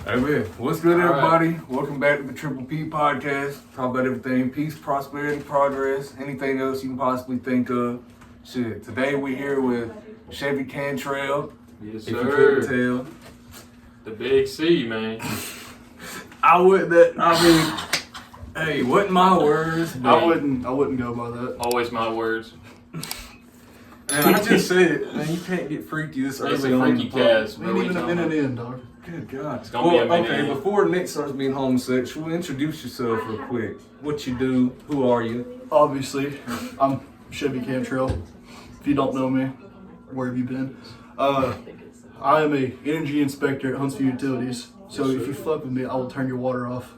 Hey man, what's good, everybody? Welcome back to the Triple P podcast. Talk about everything: peace, prosperity, progress, anything else you can possibly think of. Shit, today we're here with Chevy Cantrell. Yes, if you sir. couldn't tell, The big C, man. Hey, wasn't my words. But I wouldn't go by that. Always my words. And I just said it, man. You can't get freaky this It's early a on. freaky cast. We ain't even a minute in, dog. Good God. It's gonna be a minute okay, in. before Nick starts being homosexual, introduce yourself real quick. What you do? Who are you? Obviously, I'm Chevy Cantrell. If you don't know me, where have you been? I am a energy inspector at Huntsville Utilities. So if you fuck with me, I will turn your water off.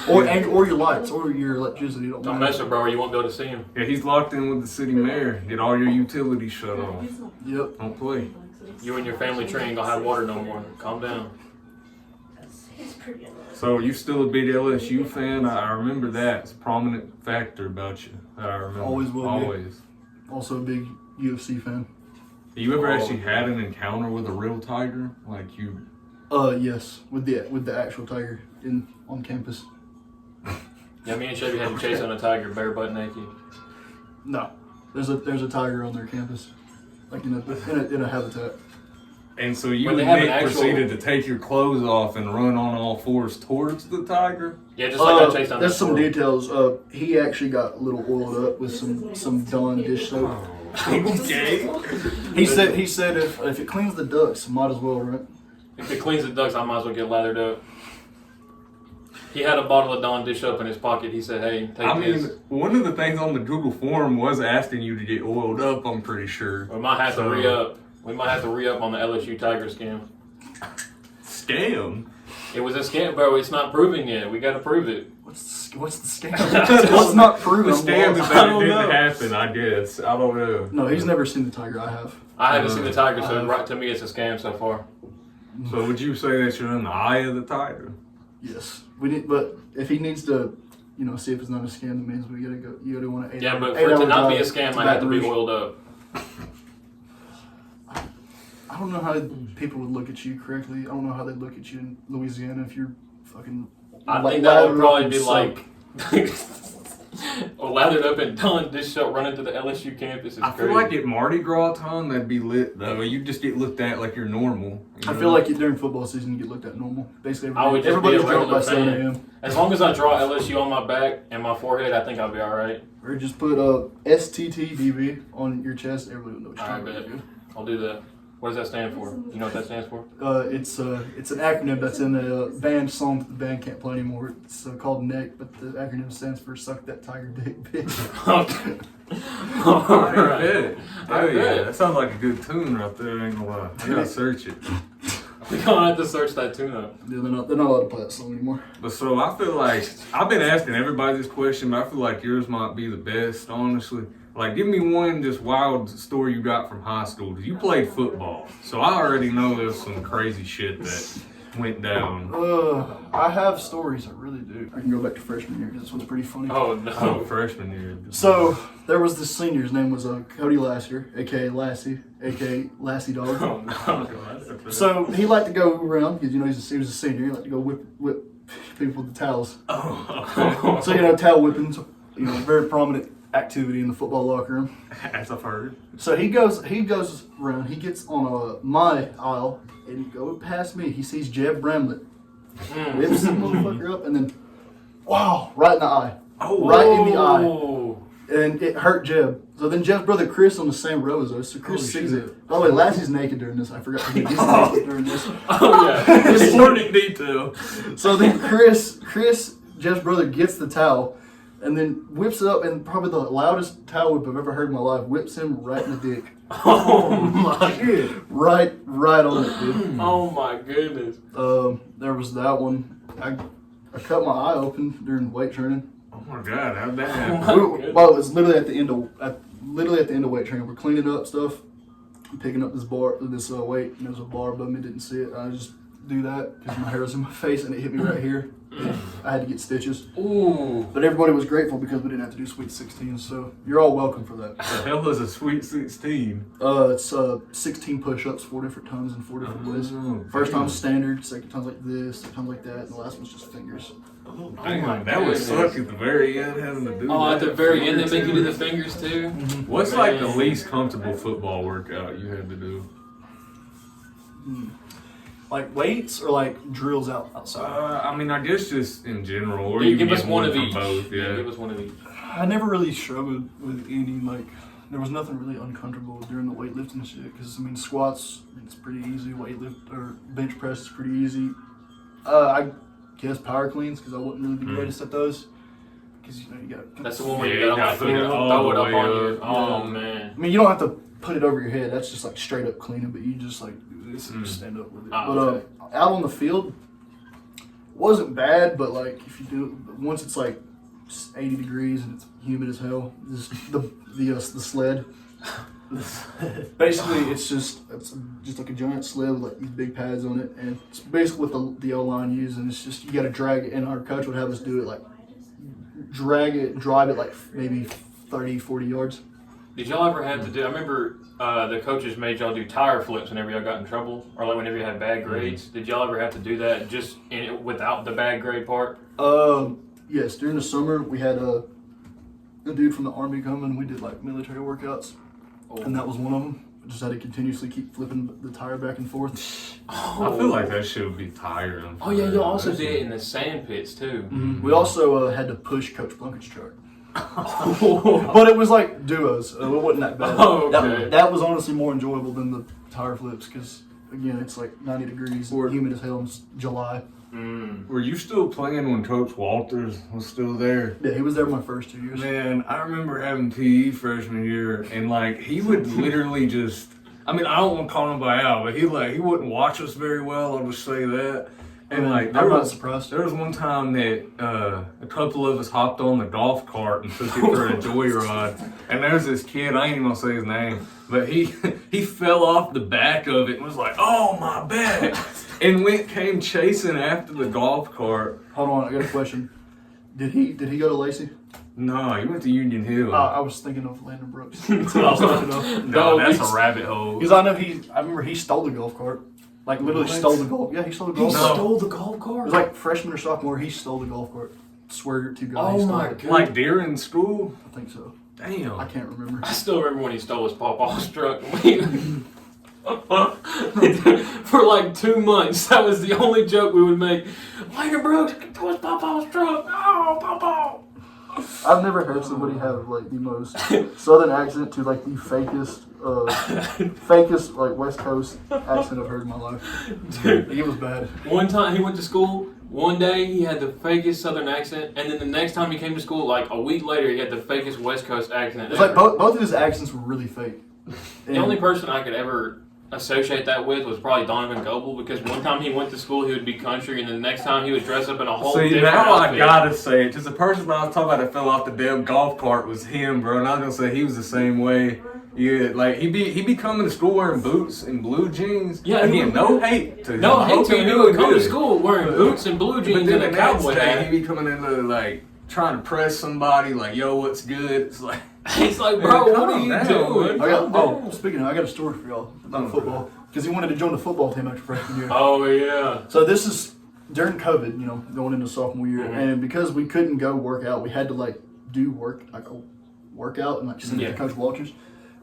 Or your lights, or your electricity. Don't mess with bro, or you won't be able to see him. Yeah, he's locked in with the city mayor. Get all your utilities shut off. Yep. Don't play. You and your family tree ain't gonna have water no more. Calm down. So you still a big LSU fan? I remember that. It's a prominent factor about you. I remember. Always will be. Always. Also a big UFC fan. You ever actually had an encounter with a real tiger? Like you? Yes, with the actual tiger on campus. Yeah, me and Chevy had to chase on a tiger bare butt naked. No, there's a tiger on their campus, like in a habitat. And so you When they and have an Nick actual- proceeded to take your clothes off and run on all fours towards the tiger? Yeah, just like I chased on There's that some squirrel. details. He actually got a little oiled up with some Dawn dish soap. Okay. He said if it cleans the ducts, might as well, right? If it cleans the ducts, I might as well get lathered up. He had a bottle of Dawn dish soap in his pocket. He said, hey, take this. One of the things on the Google form was asking you to get oiled up, I'm pretty sure. We might have to re-up. We might have to re-up on the LSU Tiger scam. Scam? It was a scam, bro. It's not proven yet. We gotta prove it. What's the scam? What's not proven? The scam is I that it don't didn't know. happen, I guess. I don't know. No, he's never seen the tiger. I have. I haven't seen the tiger, so right to me it's a scam so far. So would you say that you're in the eye of the tiger? Yes, we need. But if he needs to, see if it's not a scam, that means we gotta go. You gotta want to. Yeah, but for it to not be a scam, I have to be oiled up. I don't know how people would look at you correctly. I don't know how they'd look at you in Louisiana if you're fucking. I think that would probably be like lathered up and done dish soap running to the LSU campus. Is I crazy. feel like at Mardi Gras time, that'd be lit, though. You just get looked at like you're normal. I feel like during football season you get looked at normal. Basically, I would just everybody's be a drunk by regular 7 fan. a.m. As long as I draw LSU on my back and my forehead, I think I'll be all right. Or just put STTDB on your chest. Everybody will know what you're All right, talking bet. about. I'll do that. What does that stand for? You know what that stands for? It's an acronym that's in the band song that the band can't play anymore. It's called NEC, but the acronym stands for Suck That Tiger Dick, bitch. All I bet. Oh yeah, that sounds like a good tune right there. Ain't gonna lie. I gotta search it. We're gonna have to search that tune up. Yeah, they're not allowed to play that song anymore. But so I feel like I've been asking everybody this question, but I feel like yours might be the best, honestly. Like, give me one just wild story you got from high school. 'Cause you played football, so I already know there's some crazy shit that went down. I have stories, I really do. I can go back to freshman year because this one's pretty funny. Oh no. Oh, freshman year. So there was this senior. His name was Cody Lassiter, aka Lassie, aka Lassie Dog. Oh no. So he liked to go around because he was a senior. He liked to go whip people with the towels. Oh. So towel whipping's very prominent activity in the football locker room. As I've heard. So he goes around. He gets on my aisle and he goes past me. He sees Jeb Bramlett, whips the motherfucker up, and then wow, right in the eye. Oh, Right in the eye. And it hurt Jeb. So then Jeb's brother Chris on the same row as us. So Chris sees it. By the way, Lassie's naked during this. I forgot to do. He's naked during this. Oh yeah. It's important detail. So then Chris, Jeb's brother, gets the towel and then whips it up, and probably the loudest towel whip I've ever heard in my life, whips him right in the dick. Oh my goodness. Right on it, dude. Oh my goodness. There was that one. I cut my eye open during weight training. Oh my God, how'd that happen? Well, it was literally at the end of weight training. We're cleaning up stuff, picking up this weight, and there was a bar above me. Didn't see it. I just do that because my hair was in my face and it hit me right here. I had to get stitches. Ooh. But everybody was grateful because we didn't have to do Sweet 16, so you're all welcome for that. The hell is a Sweet 16? It's 16 push-ups, 4 different times in 4 different ways. First time's standard, second time's like this, third time's like that, and the last one's just fingers. Oh, dang, that would suck at the very end having to do that. Oh, at the very end, they make you do the fingers too? What's like the least comfortable football workout you had to do? Like weights or like drills outside? I mean, I guess just in general. Or Yeah, you give can us get one of from each. both, yeah. Give us one of each. I never really struggled with any, like, there was nothing really uncomfortable during the weightlifting shit. Because, I mean, squats, it's pretty easy. Or bench press is pretty easy. I guess power cleans, because I wouldn't really be greatest at those. Because, you know, you got That's the one where Yeah, you you got gotta to put it all throw it the up way on up. you. Oh, Yeah. man. I mean, you don't have to put it over your head. That's just, like, straight up cleaning. But you just, like, do this and just stand up with it. Ah, But okay. out on the field, wasn't bad. But, like, if you do it, once it's, like, 80 degrees and it's humid as hell, just the sled. Basically, it's just like a giant sled with like these big pads on it, and it's basically what the O-line uses. And it's just you got to drag it. And our coach would have us do it like drive it like maybe 30, 40 yards. Did y'all ever have to do? I remember the coaches made y'all do tire flips whenever y'all got in trouble, or like whenever you had bad grades. Did y'all ever have to do that just without the bad grade part? Yes. During the summer, we had a dude from the Army come and we did like military workouts. And that was one of them. I just had to continuously keep flipping the tire back and forth. I feel like that shit would be tiring. Oh yeah, you also did it in the sand pits too. Mm-hmm. We also had to push Coach Plunkett's truck. But it was like duos. It wasn't that bad. Oh, okay. That was honestly more enjoyable than the tire flips because, again, it's like 90 degrees, humid as hell in July. Were you still playing when Coach Walters was still there? Yeah, he was there my first 2 years. Man, I remember having PE freshman year, and like he would literally just. I mean, I don't want to call anybody out, but he wouldn't watch us very well. I'll just say that. And like I'm not surprised. There was one time that a couple of us hopped on the golf cart and took it for a joyride, and there's this kid. I ain't even gonna say his name, but he fell off the back of it and was like, "Oh my back!" and came chasing after the golf cart. Hold on, I got a question. Did he go to Lacey? No, he went to Union Hill. I was thinking of Landon Brooks. That's what I was thinking of. No, that's a rabbit hole. Because I remember he stole the golf cart. Like literally stole the golf. Yeah, he stole the golf cart. Stole the golf It cart. was like freshman or sophomore. He stole the golf cart. I swear to God. Oh he stole my it. God. Like during school? I think so. Damn. I can't remember. I still remember when he stole his Pawpaw's truck. For like 2 months, that was the only joke we would make. Landon Brooks towards Pawpaw's truck. Oh, Pawpaw. I've never heard somebody have like the most southern accent to like the fakest like West Coast accent I've heard in my life. Dude, It was bad. one time he went to school. One day he had the fakest southern accent, and then the next time he came to school, like a week later, he had the fakest West Coast accent. It's like both of his accents were really fake. The only person I could ever associate that with was probably Donovan Goebel, because one time he went to school he would be country, and the next time he would dress up in a whole See, different now outfit. I gotta say it, because the person I was talking about that fell off the damn golf cart was him, bro, and I was gonna say he was the same way. Yeah, like he be coming to school wearing boots and blue jeans. Yeah, again, no hate to him. No, I hate hope to he you. He doing would come to good. school wearing boots and blue But jeans then and the a next cowboy day hat. he be coming into like trying to press somebody like, yo, what's good? It's like He's like, bro, Man, what are calm you down, doing? man. Speaking of, I got a story for y'all about football because he wanted to join the football team after freshman year. Oh yeah. So this is during COVID, you know, going into sophomore year, Mm-hmm. and because we couldn't go work out, we had to like do a workout and like send it Yeah. to Coach Walters.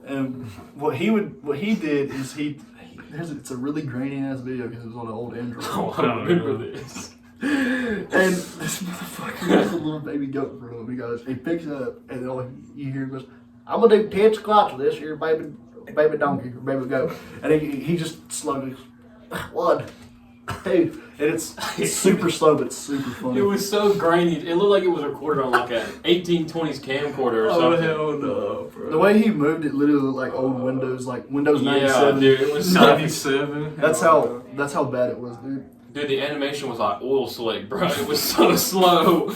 And what he did is it's a really grainy ass video because it was on an old Android. Oh, I remember this. And this motherfucker has a little baby goat in front of him. He picks it up, and all you hear goes, "I'm gonna do 10 squats with this here baby donkey or baby goat," and he just slowly 1, 2, and it's super slow but it's super funny. It was so grainy. It looked like it was recorded on like an 1820s camcorder or something. hell no, bro. The way he moved it literally looked like old Windows, like Windows 97. Yeah, dude, it was 97. That's how bad it was, dude. Dude, the animation was like oil slick, bro. It was so slow.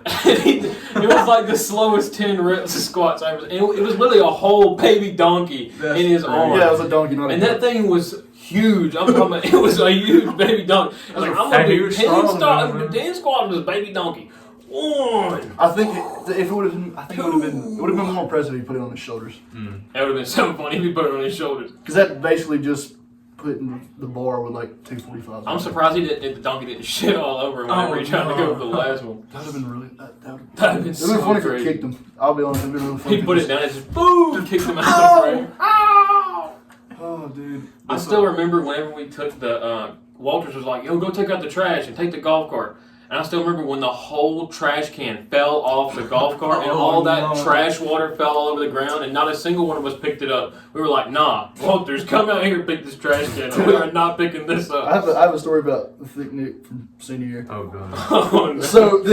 It was like the slowest 10 reps of squats I ever. It was literally a whole baby donkey in his arm. Yeah, it was a donkey, not a And goat. that thing was huge. I'm talking about, it was a huge baby donkey. I was like, I'm going to do 10 squats with this baby donkey. One. I think if it would have been, it would have been more impressive if he put it on his shoulders. That would have been so funny if he put it on his shoulders. Because that basically just putting the bar with like 245. I'm surprised the donkey didn't shit all over him whenever he tried to go for the last one. That would have been really. That would have been so funny crazy. if he kicked him. I'll be honest, it would have been really funny. He put it down and just boom, kicked him out of the frame. Oh, dude. I still remember whenever we took the Walters was like, yo, go take out the trash and take the golf cart. And I still remember when the whole trash can fell off the golf cart and all that trash water fell all over the ground and not a single one of us picked it up. We were like, nah, Walters, come out here and pick this trash can up. We are not picking this up. I have a story about the Thick Nick from senior year. Oh god. Oh, no. So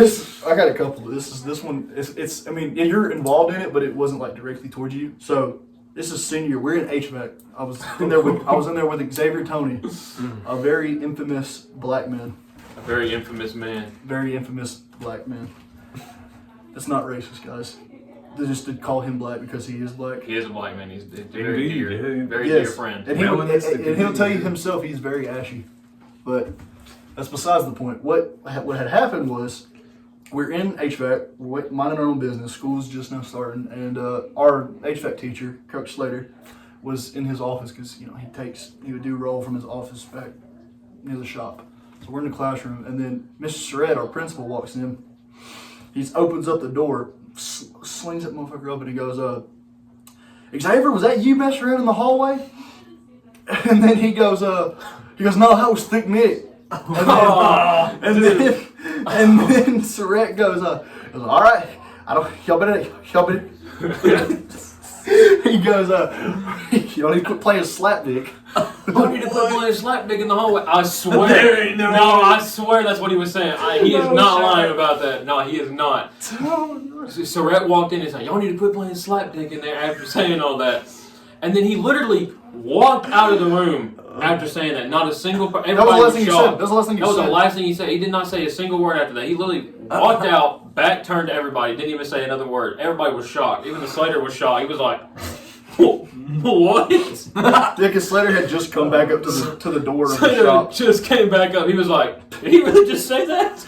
I got a couple. This one. It's. I mean, you're involved in it, but it wasn't like directly towards you. So this is senior year. We're in HVAC. I was in there with Xavier Tony, a very infamous black man. A very infamous man. Very infamous black man. That's not racist, guys. They just did call him black because he is black. He is a black man. He's a very dear, very Yes. dear friend. And he'll tell you himself he's very ashy. But that's besides the point. What had happened was we're in HVAC, we're minding our own business. School's just now starting, and our HVAC teacher, Coach Slater, was in his office because he would do roll from his office back near the shop. So we're in the classroom, and then Mr. Surratt, our principal, walks in. He opens up the door, slings that motherfucker up, and he goes, Xavier, was that you messing around in the hallway? And then he goes, no, that was Thick Nick. And then Surratt goes, all right, y'all better. He goes, y'all need to quit playing slapdick. I need to quit playing slapdick in the hallway. I swear. No, I swear that's what he was saying. He is not lying about that. No, he is not. Surratt walked in and said, y'all need to quit playing slapdick in there after saying all that. And then he literally walked out of the room after saying that. Not a single person. That was the last thing he said. That was the last thing he said. That was the last thing he said. He did not say a single word after that. He literally walked out, back turned to everybody, didn't even say another word. Everybody was shocked. Even the Slater was shocked. He was like, what? Yeah, because Slater had just come back up to the door of the Slater shop. just came back up. He was like, did he really just say that?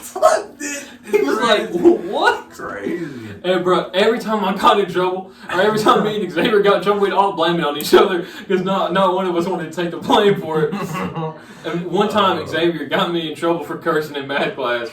He was like, what? Crazy. And bro, every time I got in trouble, or every time me and Xavier got in trouble, we'd all blame it on each other because not one of us wanted to take the blame for it. And one time Xavier got me in trouble for cursing in math class.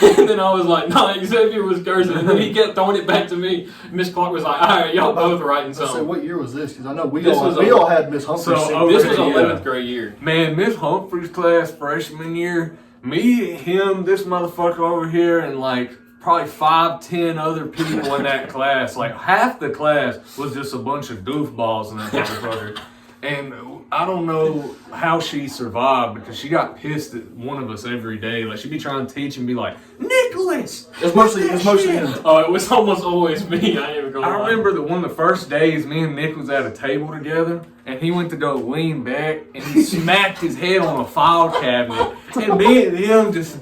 And then I was like, nah, Xavier was cursing. And then he kept throwing it back to me. Miss Clark was like, all right, y'all both writing something. So what year was this? Because I know we all had Miss Humphrey. This was 11th grade year. Man, Miss Humphrey's class freshman year, me, him, this motherfucker over here, and like probably 5-10 other people in that class. Like half the class was just a bunch of goofballs in that motherfucker. And I don't know how she survived because she got pissed at one of us every day. Like she'd be trying to teach and be like, Nicholas! It's mostly him. Oh, it was almost always me. I ain't even gonna lie. Remember that one of the first days me and Nick was at a table together and he went to go lean back and he smacked his head on a file cabinet. And me and him just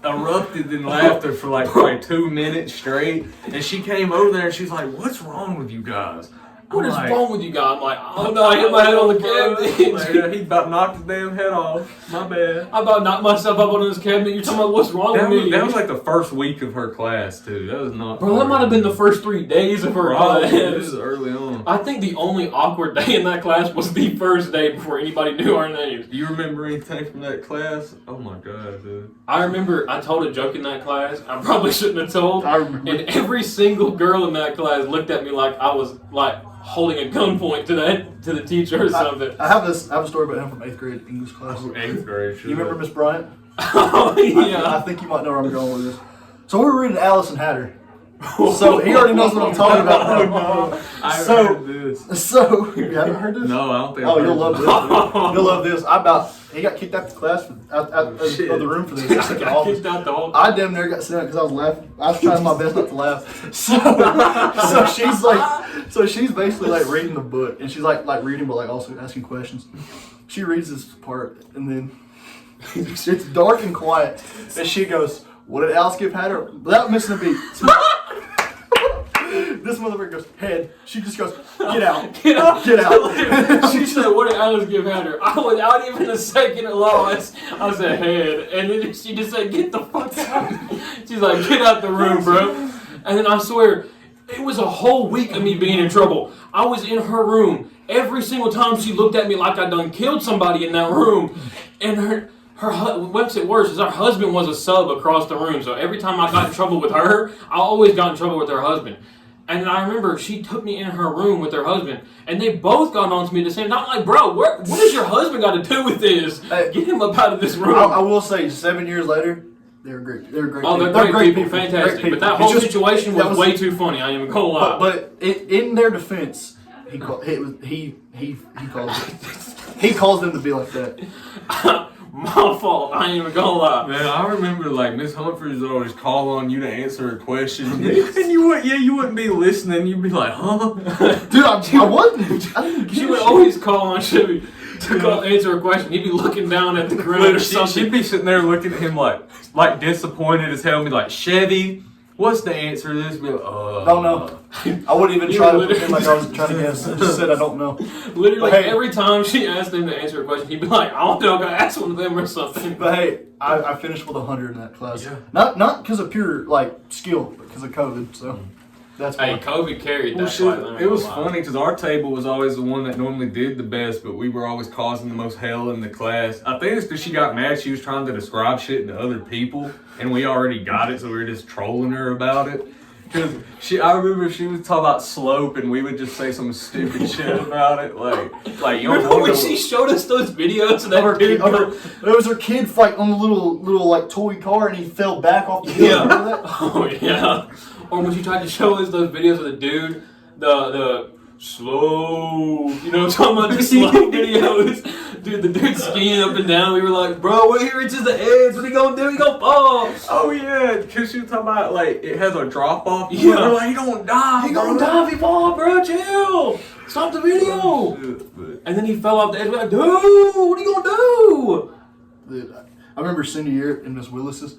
erupted in laughter for like probably 2 minutes straight. And she came over there and she's like, what's wrong with you guys? What is wrong with you guys? I'm like, oh no, I hit my head on the cabinet. He about knocked his damn head off. My bad. I about knocked myself up on this cabinet. You're talking about what's wrong with me? That was like the first week of her class too. That was not. Bro, that might have been the first 3 days of her class. This is early on. I think the only awkward day in that class was the first day before anybody knew our names. Do you remember anything from that class? Oh my god, dude. I remember I told a joke in that class. I probably shouldn't have told. I remember. And every single girl in that class looked at me like I was like holding a gunpoint to the teacher or something. I have a story about him from 8th grade English class. 8th grade. Sure. You remember Miss Bryant? Oh yeah. I think you might know where I'm going with this. So we were reading Alice and Hatter. So he already knows what I'm talking about now. I heard this. So you haven't heard this? No, I don't think. Oh, you'll love this. You'll love this. He got kicked out the class out of the room for this. I got kicked out the whole. I damn near got sent out because I was laughing. I was trying my best not to laugh. So she's basically like reading the book, and she's like reading, but like also asking questions. She reads this part, and then it's dark and quiet, and she goes, "What did Alice give Hatter?" Without missing a beat. This motherfucker goes, head. She just goes, get out. Get out. Get out. She said, what did Alice give at her? Without even a second loss, I said, head. And then she just said, get the fuck out. She's like, get out the room, bro. And then I swear, it was a whole week of me being in trouble. I was in her room. Every single time she looked at me like I done killed somebody in that room. And what makes it worse is her husband was a sub across the room. So every time I got in trouble with her, I always got in trouble with her husband. And then I remember she took me in her room with her husband, and they both got on to me the same time. I'm like, bro, what does your husband got to do with this? Hey, get him up out of this room. I will say, 7 years later, they're great. They're great. Oh, people. they're great people, Great fantastic. people. But that whole situation was way too funny. I ain't even gonna lie. But in their defense, he calls them to be like that. My fault. I ain't even gonna lie. Man, I remember like Miss Humphreys would always call on you to answer a question, and you wouldn't be listening. You'd be like, huh? Dude, I wasn't. She would always call on Chevy to answer a question. He'd be looking down at the ground or something. She'd be sitting there looking at him like disappointed as hell, and be like, Chevy, what's the answer to this? Be like, don't know. I wouldn't even try to pretend like I was trying to guess. I just said I don't know. Literally, every time she asked him to answer a question, he'd be like, I don't know, I gotta ask one of them or something. But hey, I finished with 100 in that class. Yeah. Not because of pure skill, but because of COVID. So that's why. Hey, COVID carried that. Shit, it was funny because our table was always the one that normally did the best, but we were always causing the most hell in the class. I think it's because she got mad. She was trying to describe shit to other people, and we already got it, so we were just trolling her about it. Because I remember she was talking about slope, and we would just say some stupid shit about it, like you remember when she showed us those videos of that dude? There was her kid fight on the little like toy car, and he fell back off the hill. Yeah. Remember that? Oh yeah. Or when she tried to show us those videos of the dude, the slow, you know, talking about the slow videos. Dude, the dude skiing up and down. We were like, bro, when he reaches the edge, what he gonna do? He gonna fall. Oh yeah, because she was talking about like it has a drop off. Yeah. We're like, he gonna die. He gonna die if he fall, bro. Chill. Stop the video. And then he fell off the edge. We're like, dude, what are you gonna do? Dude, I remember senior year in Miss Willis's.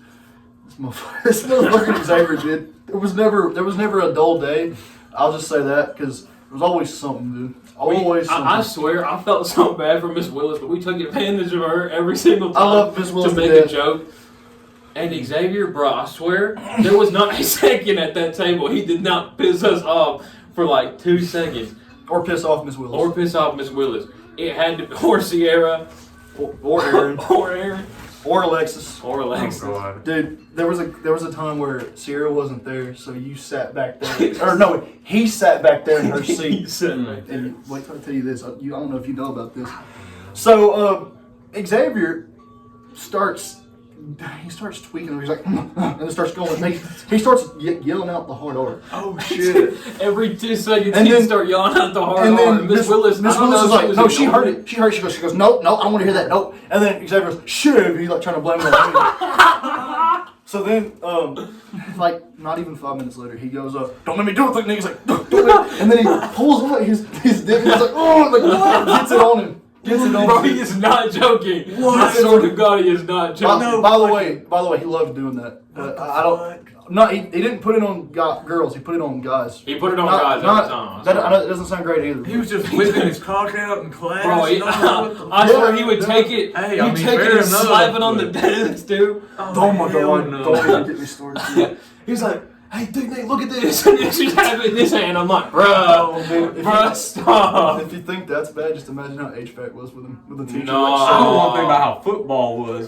This motherfucker Xavier did. There was never a dull day. I'll just say that because there was always something, dude. Always something. I swear, I felt so bad for Miss Willis, but we took advantage of her every single time. I love Miss Willis to make a joke. And Xavier, bro, I swear, there was not a second at that table he did not piss us off for like 2 seconds. Or piss off Miss Willis. It had to be or Sierra, or Aaron, or Aaron. Or Alexis. Oh, God. Dude, there was a time where Sierra wasn't there, so you sat back there. Or no, he sat back there in her seat. And wait till I tell you this. I don't know if you know about this. So Xavier starts tweaking. He's like, and it starts going. He starts yelling out the hard R. Oh shit! Every 2 seconds he'd start yelling out the hard R. And Miss Willis is like, no, she heard it. She goes, no, I don't want to hear that. No. And then Xavier goes, Chevy, like trying to blame it on me. So then, like not even 5 minutes later, he goes, don't let me do it. And he's like, don't let me. And then he pulls out his dick and he's like, oh, like what? Gets it on him. Bro, he is not joking. What? I swear to God, he is not joking. By the way, he loved doing that. But I don't. No, he didn't put it on girls. He put it on guys. He put it on guys every time. I know it doesn't sound great either. He was just whipping his cock out in class. Bro, I swear he would take it. Hey, he'd take it and slap it on the desk, dude. Oh my God! No. Don't even get me started. Yeah. He's like, hey, dude, Nate, look at this. And then she's having it in this hand. I'm like, bro, stop. If you think that's bad, just imagine how HVAC was with him, with the teacher. No, I don't want to think about how football was.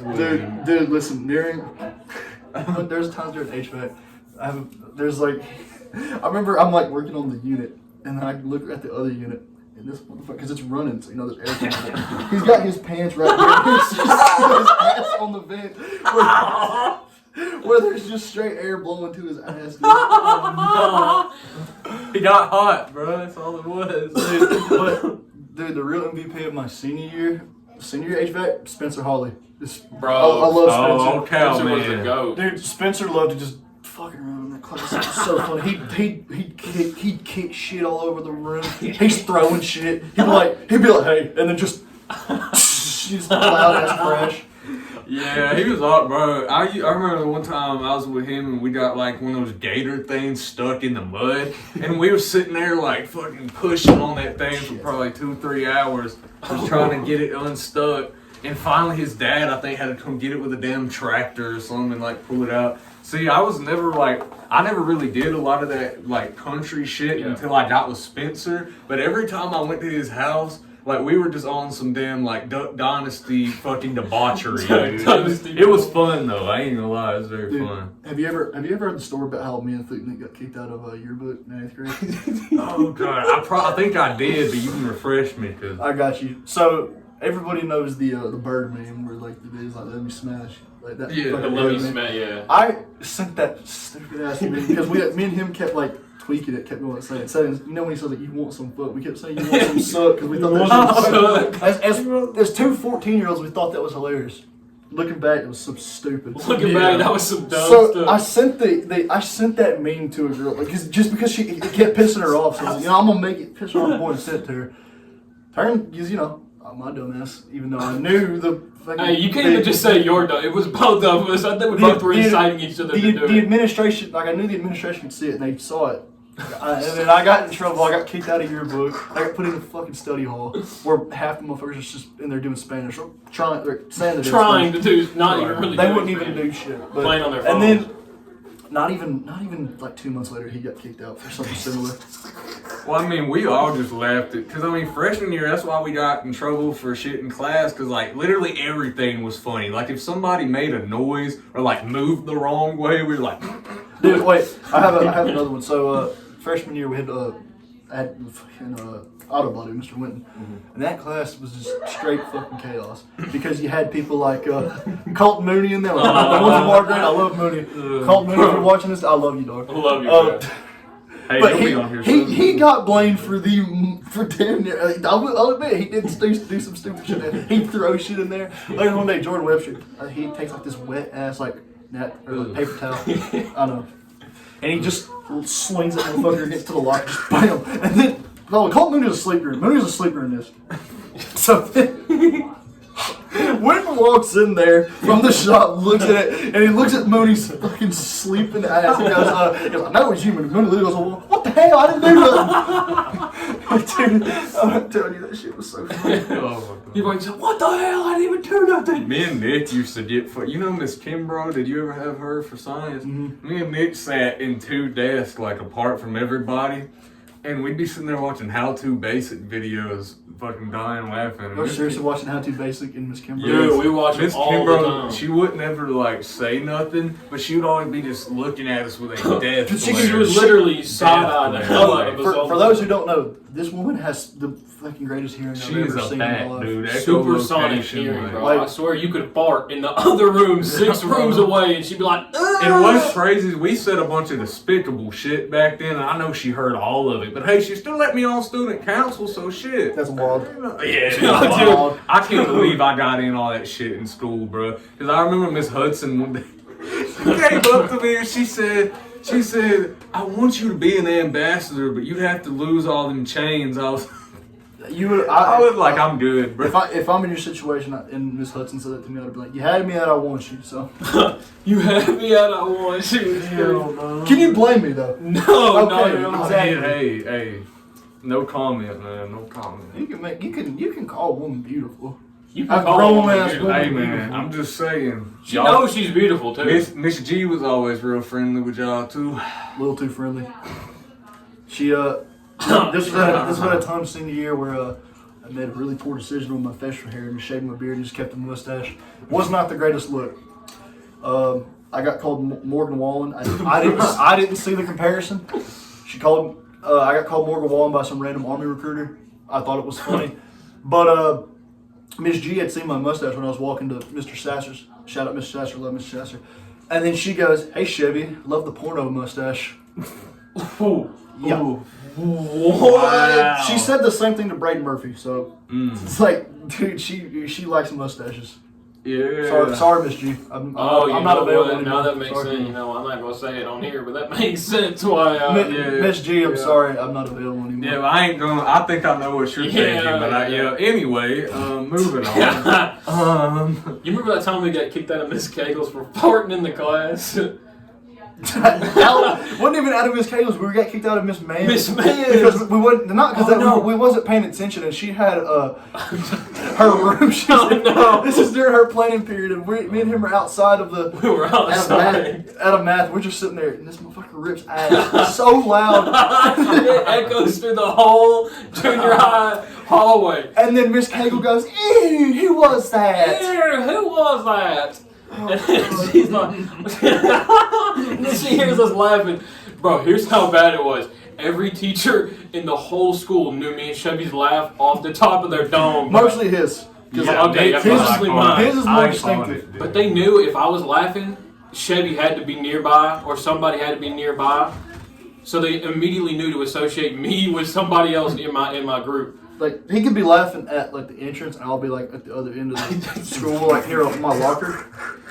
Dude, listen, there's times during HVAC. I remember I'm like working on the unit, and then I look at the other unit, and this motherfucker, because it's running, so you know there's air conditioning. He's got his pants right here. He's just his ass on the vent. Where there's just straight air blowing to his ass. Dude. Oh, no. He got hot, bro. That's all it was. Dude, the real MVP of my senior year HVAC, Spencer Hawley. Bro, I love Spencer. Oh, cow, Spencer was man. the GOAT. Dude, Spencer loved to just fucking around in that class. It was so funny. He'd kick shit all over the room. He's throwing shit. He'd be like, hey, and then just loud ass crash. Yeah, he was all, bro. I remember one time I was with him and we got like one of those gator things stuck in the mud, and we were sitting there like fucking pushing on that thing for probably 2-3 hours, just trying to get it unstuck. And finally, his dad, I think, had to come get it with a damn tractor or something and like pull it out. See, I never really did a lot of that like country shit until I got with Spencer. But every time I went to his house, like we were just on some damn like Duck Dynasty fucking debauchery. It was fun though. I ain't gonna lie, it was very fun. Have you ever heard the story about how me and Thutnik got kicked out of a yearbook in 8th grade? Oh god, I think I did, but you can refresh me because I got you. So everybody knows the bird meme where like the dude's like let me smash like that. Yeah, fucking Let bird me meme. smash, yeah. I sent that stupid ass meme because me and him kept like tweaking it, kept going saying, you know when he says like you want some fuck, we kept saying you want some suck because we thought that shit was as 2 14-year-olds we thought that was hilarious. Looking back, it was so stupid. Looking back, that was some dumb So stuff. I sent that meme to a girl, like just because it kept pissing her off. So I was like, I'm gonna make it piss her off more and send it to her. Because I'm my dumbass, even though I knew the. Hey, you can't even just say your dumb. It was both of us. I think we both were inciting each other to do The it. administration, like I knew the administration could see it, and they saw it. And then I got in trouble. I got kicked out of yearbook. I got put in a fucking study hall where half the motherfuckers are just in there doing Spanish, or saying they're Trying to do, not even really. They doing wouldn't even Spanish. do shit. But, Playing on their and phones. then, not even like 2 months later, he got kicked out for something similar. well, I mean, we all just laughed at because I mean, freshman year, that's why we got in trouble for shit in class because like literally everything was funny. Like if somebody made a noise or like moved the wrong way, we were like, Dude, wait, I have another one. So freshman year, we had fucking auto body, Mr. Winton, and that class was just straight fucking chaos because you had people like Colton Mooney in there. Like, I love Mooney. Colton Mooney, if you're watching this, I love you, dog. I love you, bro. hey, But he'll be on here soon. he got blamed for damn near. I'll admit he did do some stupid shit. He throw shit in there. Like one day, Jordan Webster, he takes like this wet ass like net or like paper towel. I know. And he just slings it motherfucker and gets to the locker, just bam. And then, Colt Mooney's a sleeper. Mooney's a sleeper in this. So then, Winton walks in there from the shop, looks at it, and he looks at Mooney's fucking sleeping ass. He goes, I know it's you, but Mooney goes, well, what the hell? I didn't do nothing. Dude, I'm telling you, that shit was so funny. People like, what the hell? I didn't even do nothing. Me and Nick used to get you know Miss Kimbrough, did you ever have her for science? Mm-hmm. Me and Nick sat in 2 desks like apart from everybody, and we'd be sitting there watching how-to basic videos, fucking dying laughing. I was seriously watching How To Basic and Miss Kimbrough. Yeah, we watch it Miss all the Kimbrough, time. she wouldn't ever like say nothing, but she would always be just looking at us with a death She glare. was literally side-eyeing the Death hell glare. out of us all For the those time. who don't know, this woman has the fucking greatest hearing She I've is ever a seen in bat, my life. dude. Supersonic Echolocation, hearing, like- bro. Like- I swear you could fart in the other room 6 rooms away and she'd be like, And what's crazy is we said a bunch of despicable shit back then, and I know she heard all of it. But hey, she still let me on student council, so shit. That's wild. Yeah, it is Dude, wild. I can't believe I got in all that shit in school, bro. Because I remember Miss Hudson one day, she came up to me and she said, I want you to be an ambassador, but you'd have to lose all them chains. I was like, I'm good, bro. If I'm in your situation and Miss Hudson said that to me, I'd be like, you had me at I want you. So you had me at I want you. can you blame me though? No, Okay, no. exactly. Hey, no comment, man. No comment. You can call a woman beautiful. You A can call grown her ass beautiful. woman. Hey, man, I'm just saying. She knows she's beautiful too. Miss G was always real friendly with y'all too. A little too friendly. She this was at a time senior year where I made a really poor decision on my facial hair and shaving my beard and just kept the mustache. Was not the greatest look. I got called Morgan Wallen. I didn't see the comparison. I got called Morgan Wallen by some random army recruiter. I thought it was funny, but Miss G had seen my mustache when I was walking to Mr. Sasser's. Shout out Mr. Sasser, love Mr. Sasser. And then she goes, "Hey Chevy, love the porno mustache." Ooh. Yeah. Ooh. What? She said the same thing to Braden Murphy, so it's like, dude, she likes mustaches. Yeah. Sorry, Miss G. I'm not available anymore. Now that makes Sorry. sense. You know, I'm not gonna say it on here, but that makes sense. Why? Miss G, I'm sorry. I'm not available anymore. Yeah, but I ain't gonna. I think I know what you're thinking, but anyway, moving on. You remember that time we got kicked out of Miss Cagel's for farting in the class? Wasn't even out of Miss Cagel's. We got kicked out of Miss Mann. Miss Mann. Because we wasn't paying attention, and she had her room. This is during her planning period, and me and him are outside of the. We were outside. Out of math, we're just sitting there, and this motherfucker rips ass so loud. It echoes through the whole junior high hallway. And then Miss Cagle goes, "Ew, who was that? Ew, who was that?" And she's like, and then she hears us laughing. Bro, here's how bad it was. Every teacher in the whole school knew me and Chevy's laugh off the top of their dome. Bro. Mostly his. His is more distinctive. But they knew if I was laughing, Chevy had to be nearby or somebody had to be nearby. So they immediately knew to associate me with somebody else in my group. Like, he could be laughing at, like, the entrance, and I'll be, like, at the other end of the school, like, here on my locker.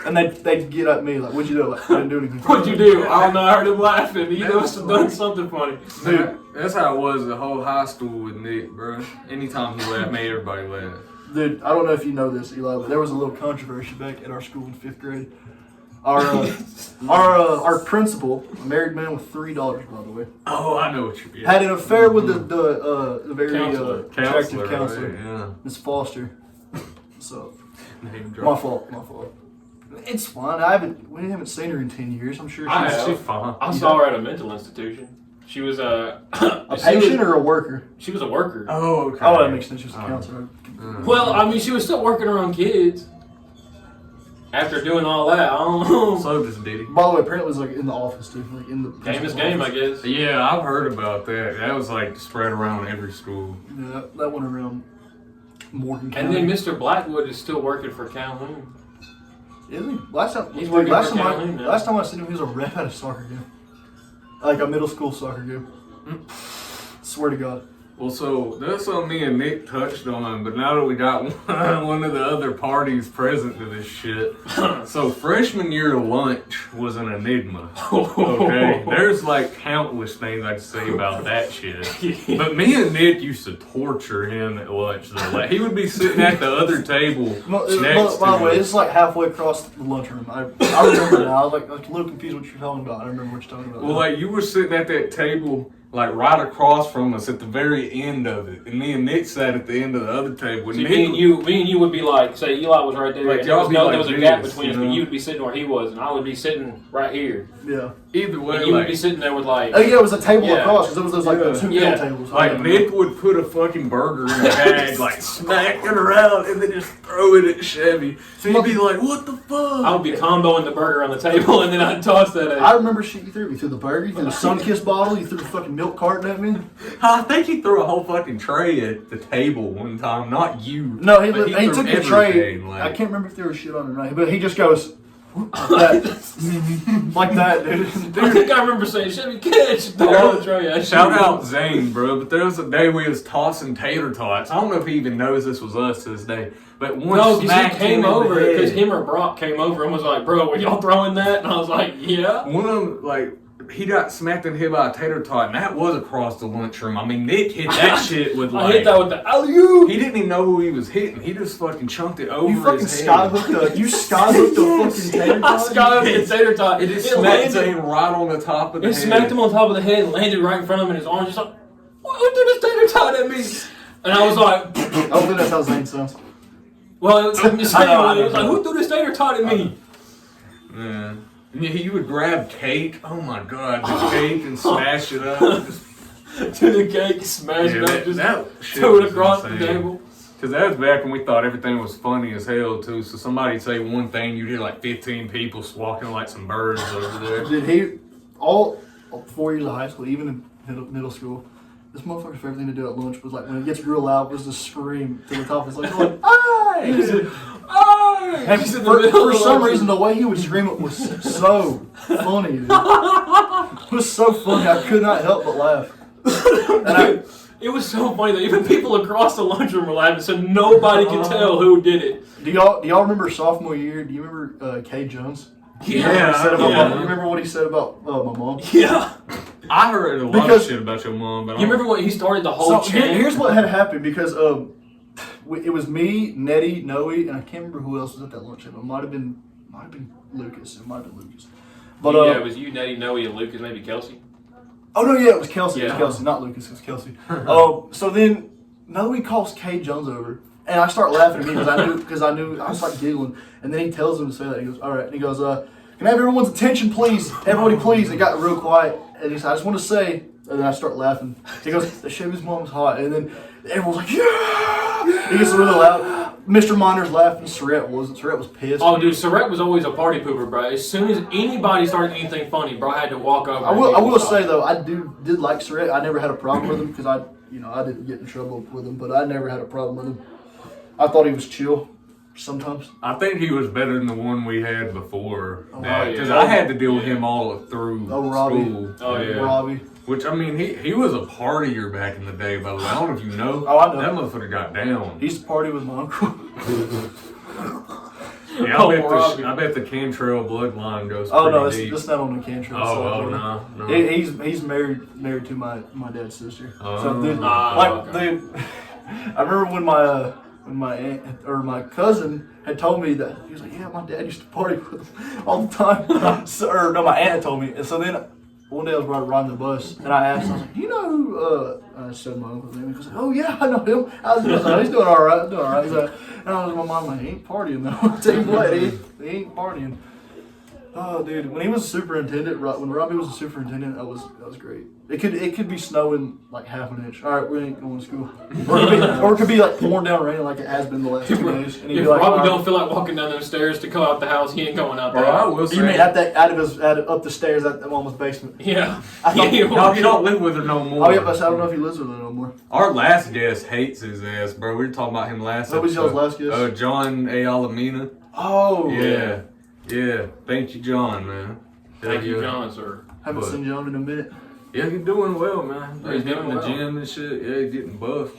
And they'd get at me, like, what'd you do? Like, I didn't do anything. What'd you do? I don't know, I heard him laughing. He must have done something funny. Dude, that's how it was the whole high school with Nick, bro. Anytime he laughed, made everybody laugh. Dude, I don't know if you know this, Eli, but there was a little controversy back at our school in 5th grade. Our principal, a married man with $3, by the way. Oh, I know what you're getting. Had an affair with the very Counselor, attractive counselor, right? Yeah. Miss Foster. So, Name my drop. fault. It's fine. We haven't seen her in 10 years. I'm sure She's fine. I saw her at a mental institution. She was a patient or a worker. She was a worker. Oh, okay. Oh, that makes sense. She was a counselor. Well, I mean, she was still working her own kids. After doing all that, I don't know. So does Diddy. By the way, apparently it was like in the office too, like in the Game is game, I guess. Yeah, I've heard about that. That was like spread around every school. Yeah, that went around Morgan And County. then Mr. Blackwood is still working for Calhoun. Is he? Last time He's working for Calhoun now. last time I seen him, he was a ref at a soccer game, like a middle school soccer game. Swear to God. Well, so that's something me and Nick touched on, but now that we got one of the other parties present to this shit. So freshman year lunch was an enigma. Okay? There's like countless things I could say about that shit. But me and Nick used to torture him at lunch though. Like, he would be sitting at the other table next By to the way, us. it's like halfway across the lunchroom. I remember now. I was like a little confused what you're talking about. I remember what you're talking about. Well, like you were sitting at that table like right across from us at the very end of it, and me and Nick sat at the end of the other table. See, me and you would be like, say Eli was right there, Like, and y'all be like there was a gap this, between us, you know? but you would be sitting where he was, and I would be sitting right here. Yeah. Either way, And you like, would be sitting there with like, Oh yeah, it was a table Yeah. across because there was those like the two Yeah. middle tables. like Nick would put a fucking burger in a bag, like smack it around, and then just throw it at Chevy. So you'd be like, "What the fuck?" I would be comboing the burger on the table, and then I'd toss that at I him. remember shit you threw. You threw the burger, you threw the Sunkist bottle, you threw the fucking milk carton at me. I think he threw a whole fucking tray at the table one time, not you. No, he but took threw the tray. everything, like- I can't remember if there was shit on it or not, but he just goes like that. Like that, dude. I think I remember saying, Chevy, catch the whole tray. I Shout out Zane, bro. But there was a day we was tossing tater tots. I don't know if he even knows this was us to this day. But one No, because smacked he came him in the over, head. because him or Brock came over and was like, bro, were y'all throwing that? And I was like, yeah. One of them, like, he got smacked in the head by a tater tot, and that was across the lunchroom. I mean, Nick hit that shit with like. I hit that with the alley-oop. He didn't even know who he was hitting. He just fucking chunked it over You fucking his head. skyhooked the fucking tater I tot. skyhooked the tater tot. It just It smacked landed- Zane right on the top of the It head. smacked him on top of the head and landed right in front of him, and his arm just like, who threw this tater tot at me? And I was like, I don't think that's how Zane sounds. well, it was I know, it was like, who threw this tater tot at me? Yeah. And he would grab cake. Oh my god, the cake and smash it up. Just, To the cake, smash it up, just that shit threw it was across the insane. table. Cause that was back when we thought everything was funny as hell too. So somebody'd say one thing, you'd hear like 15 people squawking like some birds over there. Dude, all 4 years of high school, even in middle school, this motherfucker's favorite thing to do at lunch was like when it gets real loud was to scream to the top of his lungs, like, "Aye!" And for some reason, the way he would scream it was so funny, dude. It was so funny, I could not help but laugh. It was so funny that even people across the lunchroom were laughing, so nobody could tell who did it. Do y'all remember sophomore year? Do you remember Kay Jones? Yeah. You remember what he said about my mom? Yeah. I heard a lot of shit about your mom, but You remember when he started the whole chant? Here's what had happened because it was me, Nettie, Noe, and I can't remember who else was at that lunch. It might have been Lucas. It might have been Lucas. But yeah, it was you, Nettie, Noe, and Lucas, maybe Kelsey. Oh no, yeah, it was Kelsey. Yeah. It was Kelsey, not Lucas. It was Kelsey. So then Noe calls Kay Jones over, and I start laughing at me because I knew I start giggling, and then he tells him to say that. He goes, "All right," and he goes, "Can I have everyone's attention, please? Everybody, please." It got real quiet, and he said, "I just want to say," and then I start laughing. He goes, "The Chevy's mom's hot," and then everyone's like, "Yeah!" He gets really loud. Mr. Miners laughed, and Surratt wasn't. Surratt was pissed. Oh, dude, Surratt was always a party pooper, bro. As soon as anybody started anything funny, bro, I had to walk over. I will say though, I did like Surratt. I never had a problem with him because I didn't get in trouble with him, but I never had a problem with him. I thought he was chill sometimes. I think he was better than the one we had before. yeah. Because I had to deal with him all through Robbie. school. Oh, yeah. Robbie. Which, I mean, he was a partier back in the day, by the way. I don't know if you know. Oh, I know. That motherfucker got down. He used to party with my uncle. Yeah, I bet the Cantrell bloodline goes Oh no, pretty deep. it's not on the Cantrell Oh, side. no. He's married to my dad's sister. So dude, okay. I remember when my aunt or my cousin had told me that he was like, yeah, my dad used to party with him all the time. My aunt had told me, and so then one day I was riding the bus, and I asked, I was like, do you know who? I said my uncle's name. He was like, oh yeah, I know him. I was like, he's doing all right. He's like, and I was with my mom like, he ain't partying though. I'll tell you what, he ain't partying. Oh, dude, when he was a superintendent, when Robbie was a superintendent, that was great. It could be snowing like half an inch. All right, we ain't going to school. Or it could be like pouring down rain like it has been the last 2 days. And If like, Robbie don't feel like walking down those stairs to come out the house, he ain't going out there. I will say. You mean up the stairs at mama's basement? Yeah. I thought, No, you don't live with her no more. Oh yeah, but I don't know if he lives with her no more. Our last guest hates his ass, bro. We were talking about him last What was y'all's episode. last guest? John A. Alamina. Oh Yeah. Yeah. Thank you, John, man. Thank you, Yeah. John, sir. Haven't seen John in a minute. Yeah, he's doing well, man. Yeah, He's he's doing doing the well. gym and shit. Yeah, he's getting buff.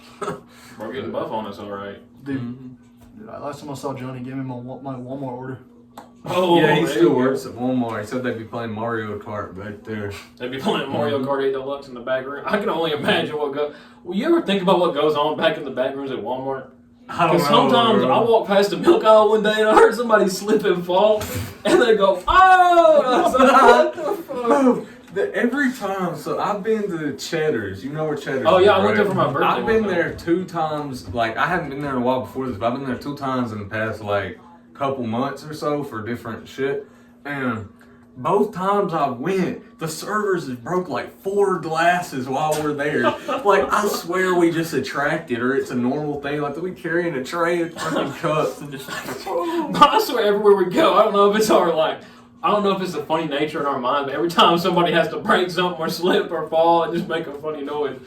We're getting buff on us, all right. Dude, last time I saw Johnny, he gave me my Walmart order. Oh, Yeah, he there still you go. works at Walmart. He said they'd be playing Mario Kart back there. They'd be playing Mario Kart 8 Deluxe in the back room. I can only imagine what goes. Will you ever think about what goes on back in the back rooms at Walmart? I don't Because know, sometimes bro. I walk past the milk aisle one day and I heard somebody slip and fall, and they go, "Oh!" And I was like, "What the fuck?" Bro, every time, so I've been to Cheddar's. You know where Cheddar's Oh, yeah, is, I went there right? for my birthday I've been one there 2 times. Like, I haven't been there in a while before this, but I've been there 2 times in the past, like, couple months or so for different shit. And both times I went, the servers have broke like 4 glasses while we're there. Like, I swear we just attracted, or it's a normal thing. Like, we carrying a tray of fucking cups and just But I swear, everywhere we go, I don't know if it's our I don't know if it's the funny nature in our mind, but every time somebody has to break something or slip or fall and just make a funny noise.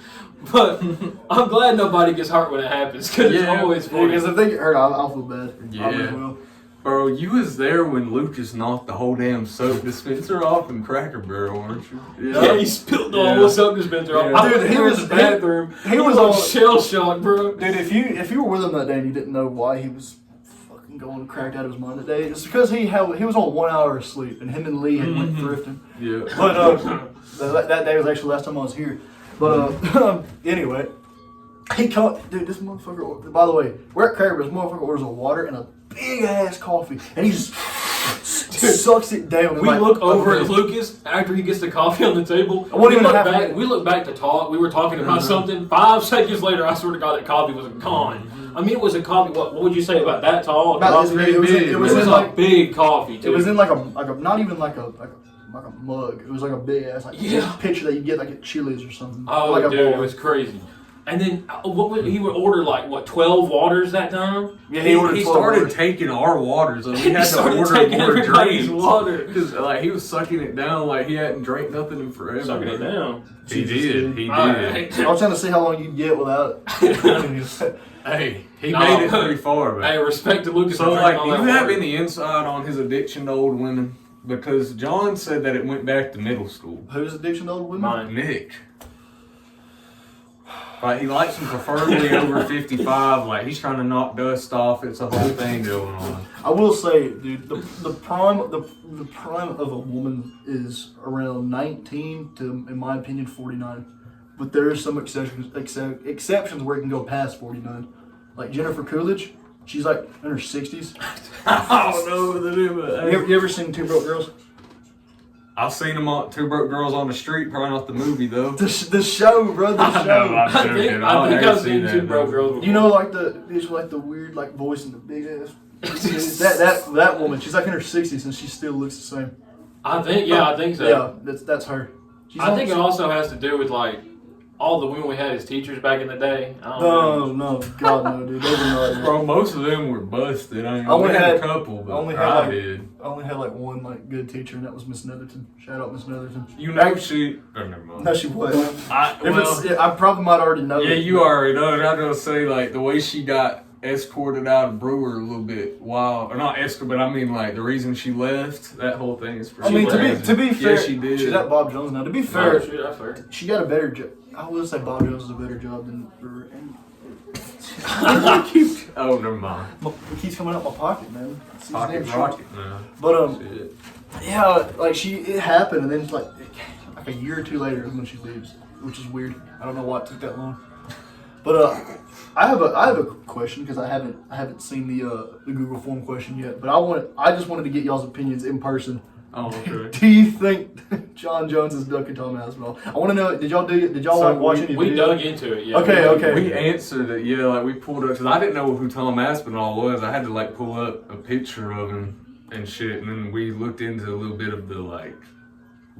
But I'm glad nobody gets hurt when it happens, because it's always funny. Because if they get hurt, I'll feel bad. Yeah. I really will. Bro, you was there when Lucas knocked the whole damn soap dispenser off in Cracker Barrel, weren't you? Yeah, he spilled the whole soap dispenser off. Yeah. I Dude, was he in was- the bathroom. he was on- shell shocked, bro. Dude, if you were with him that day and you didn't know why he was fucking going cracked out of his mind that day, it's because he was on 1 hour of sleep, and him and Lee had went thrifting. Yeah. But that day was actually the last time I was here. But anyway, dude, this motherfucker. By the way, we're at Cracker Barrel. This motherfucker orders a water and a big ass coffee, and he just sucks it down. We look over at Lucas after he gets the coffee on the table. I won't even have back, to- we look back to talk. We were talking about something. 5 seconds later, I swear to God, that coffee was gone. I mean, it was a coffee. What would you say about that tall? About this big. It was in a like big coffee, too. it was in like a not even like a mug. It was like a big ass like picture that you get like at Chili's or something. Oh, like dude, it was crazy. And then he would order like 12 waters that time. Yeah, He ordered 12 started waters. taking our waters. Like, we He had to started order taking more everybody's drinks. water. Because like he was sucking it down like he hadn't drank nothing in forever. Sucking it down. He did. He All did. right. I was trying to see how long you'd get without it. Hey, he No. made it pretty far, Hey, man. respect to Lucas. So for like, drinking do all you that have water. any insight on his addiction to old women? Because John said that it went back to middle school. Whose addiction to old women? Mine. Nick. Like he likes them preferably over 55. Like he's trying to knock dust off. It's a whole thing going on. I will say, dude, the prime of a woman is around 19 to, in my opinion, 49. But there is some exceptions where it can go past 49. Like Jennifer Coolidge, she's like in her 60s. I don't know what to do, but You ever seen Two Broke Girls? I've seen them on Two Broke Girls on the Street, probably not the movie though. The show, bro, the show. I'm joking. I think I've seen that, Two Broke Girls before. You know, like the weird like voice and the big ass. that woman, she's like in her 60s and she still looks the same. I think so. Yeah, that's her. I think it also has to do with like all the women we had as teachers back in the day. I don't know. No, God no, dude. They were not. Bro, most of them were busted. I only had had a couple, but I did. only had like one like good teacher, and that was Miss Netherton. Shout out Miss Netherton. You know she. Oh, never mind. No, she was. I I probably might already know. yeah, it, you but- already know. And I'm gonna say like the way she got escorted out of Brewer a little bit wild, or not escorted, but I mean like the reason she left. That whole thing is pretty. I mean, crazy. to be fair, yeah, she did. she's at Bob Jones now. To be fair, That's fair. she got a better job. I will say Bob Jones is a better job than Brewer. And Oh, never mind. it keeps coming out my pocket, man. It's his Pocket name, Sean. rocket, man. But Shit. yeah, like it happened, and then like a year or two later is when she leaves, which is weird. I don't know why it took that long. But I have a question because I haven't seen the Google form question yet. But I just wanted to get y'all's opinions in person. Oh, okay. Do you think John Jones is ducking Tom Aspinall? I want to know. Did y'all So like watch any We videos? dug into it. Yeah. Okay. We answered it, yeah, like we pulled up, because I didn't know who Tom Aspinall was. I had to like pull up a picture of him and shit, and then we looked into a little bit of the like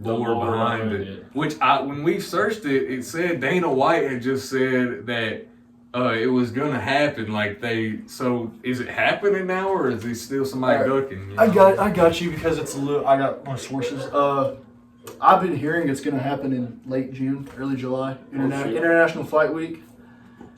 lore lore behind behind it. it. Which when we searched it, it said Dana White had just said that it was gonna happen. Like so is it happening now, or is it still somebody ducking? You know? I got you because it's a little. I got my sources. I've been hearing it's going to happen in late June, early July, International Fight Week.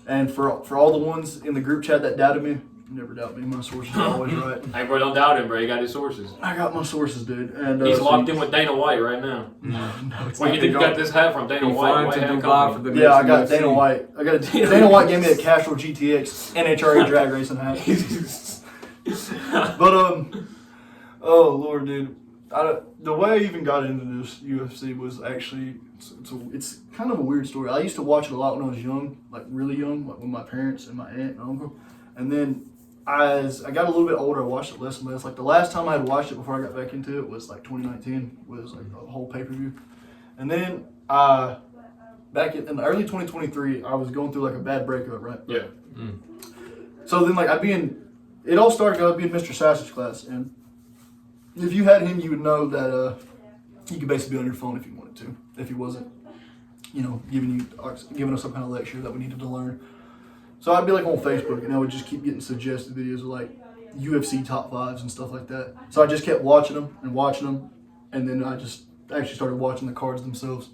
And for all the ones in the group chat that doubted me, never doubt me. My sources are always right. Hey, bro, don't doubt him, bro. He got his sources. I got my sources, dude. And He's locked in with Dana White right now. No, it's Where not you think you Dana got this hat from? Dana He White. flying White to Hat Dubai Company. for the Yeah, next I got UFC. Dana White. Dana White gave me a Castrol GTX NHRA drag racing hat. But oh Lord, dude. The way I even got into this UFC was actually it's kind of a weird story. I used to watch it a lot when I was young, like really young, like with my parents and my aunt and uncle. And then as I got a little bit older, I watched it less and less. Like the last time I had watched it before I got back into it was like 2019, was like a whole pay-per-view. And then back in the early 2023, I was going through like a bad breakup, right? Yeah. So then like it all started I'd be in Mr. Sassage class, and if you had him, you would know that you could basically be on your phone if you wanted to, if he wasn't, giving us some kind of lecture that we needed to learn. So I'd be like on Facebook, and I would just keep getting suggested videos of like UFC top 5s and stuff like that. So I just kept watching them, and then I just actually started watching the cards themselves.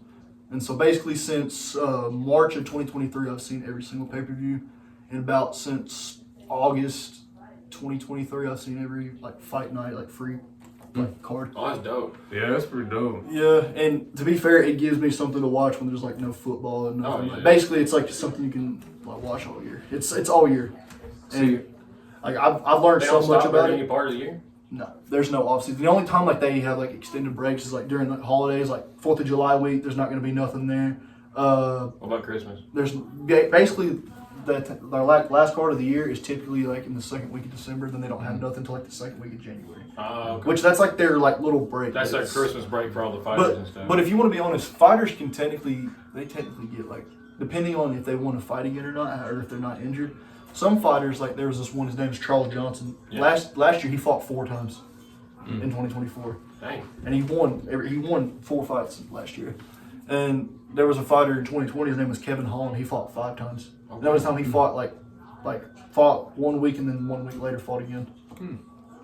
And so basically since March of 2023, I've seen every single pay-per-view, and about since August 2023, I've seen every like fight night, like free card. Oh, that's dope. Yeah, that's pretty dope. Yeah, and to be fair, it gives me something to watch when there's like no football and nothing. Oh, yeah. Basically, it's like just something you can like watch all year. It's all year. And like I've learned They so don't much stop about during any it. part of the year. No, there's no off season. The only time like they have like extended breaks is like during the holidays, like 4th of July week. There's not going to be nothing there. What about Christmas? There's basically the last card of the year is typically like in the second week of December. Then they don't have nothing until like the second week of January. Okay. Which that's like their like little break. That's their Christmas break for all the fighters and stuff. But if you want to be honest, fighters can technically get like, depending on if they want to fight again or not, or if they're not injured. Some fighters, like there was this one, his name is Charles Johnson. Yeah. Last year he fought 4 times in 2024, Dang. and he won 4 fights last year. And there was a fighter in 2020. His name was Kevin Holland. He fought 5 times. Okay. And that was the time he fought fought 1 week and then 1 week later fought again.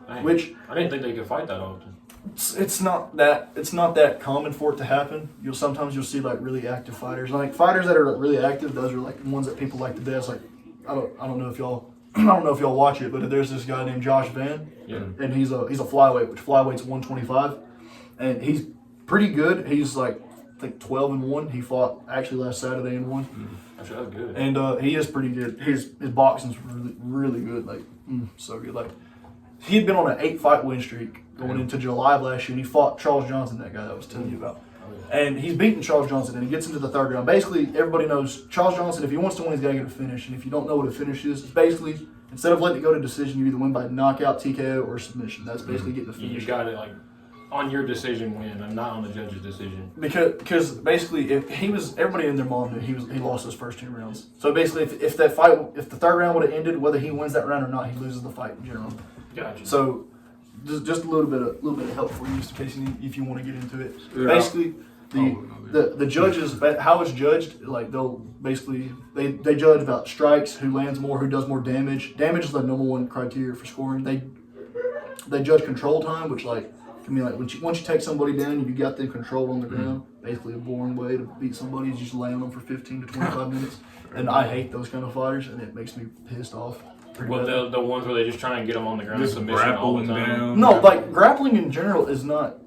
Dang. Which I didn't think they could fight that often. it's not that common for it to happen. Sometimes you'll see like really active fighters, like fighters that are like, really active. Those are like ones that people like the best. Like I don't know if y'all watch it, but there's this guy named Josh Van, and he's a flyweight, which flyweight's 125, and he's pretty good. He's like I think 12-1. He fought actually last Saturday and won. That's good. And he is pretty good. His boxing's really good. Like so good. Like he had been on an 8-fight win streak going into July of last year, and he fought Charles Johnson, that guy that I was telling you about. And he's beaten Charles Johnson, and he gets into the third round. Basically, everybody knows Charles Johnson, if he wants to win, he's got to get a finish. And if you don't know what a finish is, it's basically, instead of letting it go to decision, you either win by knockout, TKO, or submission. That's basically getting the finish. You got it like on your decision win and not on the judge's decision. Because basically, if he was, everybody in their mind knew he lost his first 2 rounds. So basically, if the third round would have ended, whether he wins that round or not, he loses the fight in general. Gotcha. So just a little bit of help for you, in case if you want to get into it. Yeah. Basically, the judges, how it's judged, like they'll basically they judge about strikes, who lands more, who does more damage. Damage is the number one criteria for scoring. They judge control time, which like can mean like once you take somebody down, you got them controlled on the ground. Basically, a boring way to beat somebody is just lay on them for 15 to 25 minutes. And I hate those kind of fighters, and it makes me pissed off. Well, the ones where they just try and get them on the ground, submission all the time. Down. No, like grappling in general is not.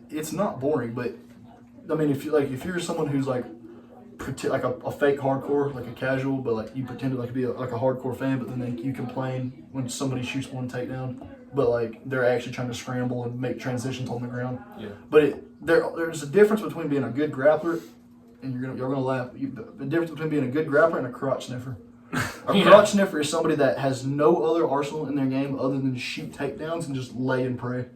It's not boring, but I mean, if you're someone who's like a fake hardcore, like a casual, but like you pretend to like be a hardcore fan, but then you complain when somebody shoots one takedown, but like they're actually trying to scramble and make transitions on the ground. Yeah. But there's a difference between being a good grappler, and you're gonna laugh. The difference between being a good grappler and a crotch sniffer. A crotch sniffer is somebody that has no other arsenal in their game other than shoot takedowns and just lay and pray.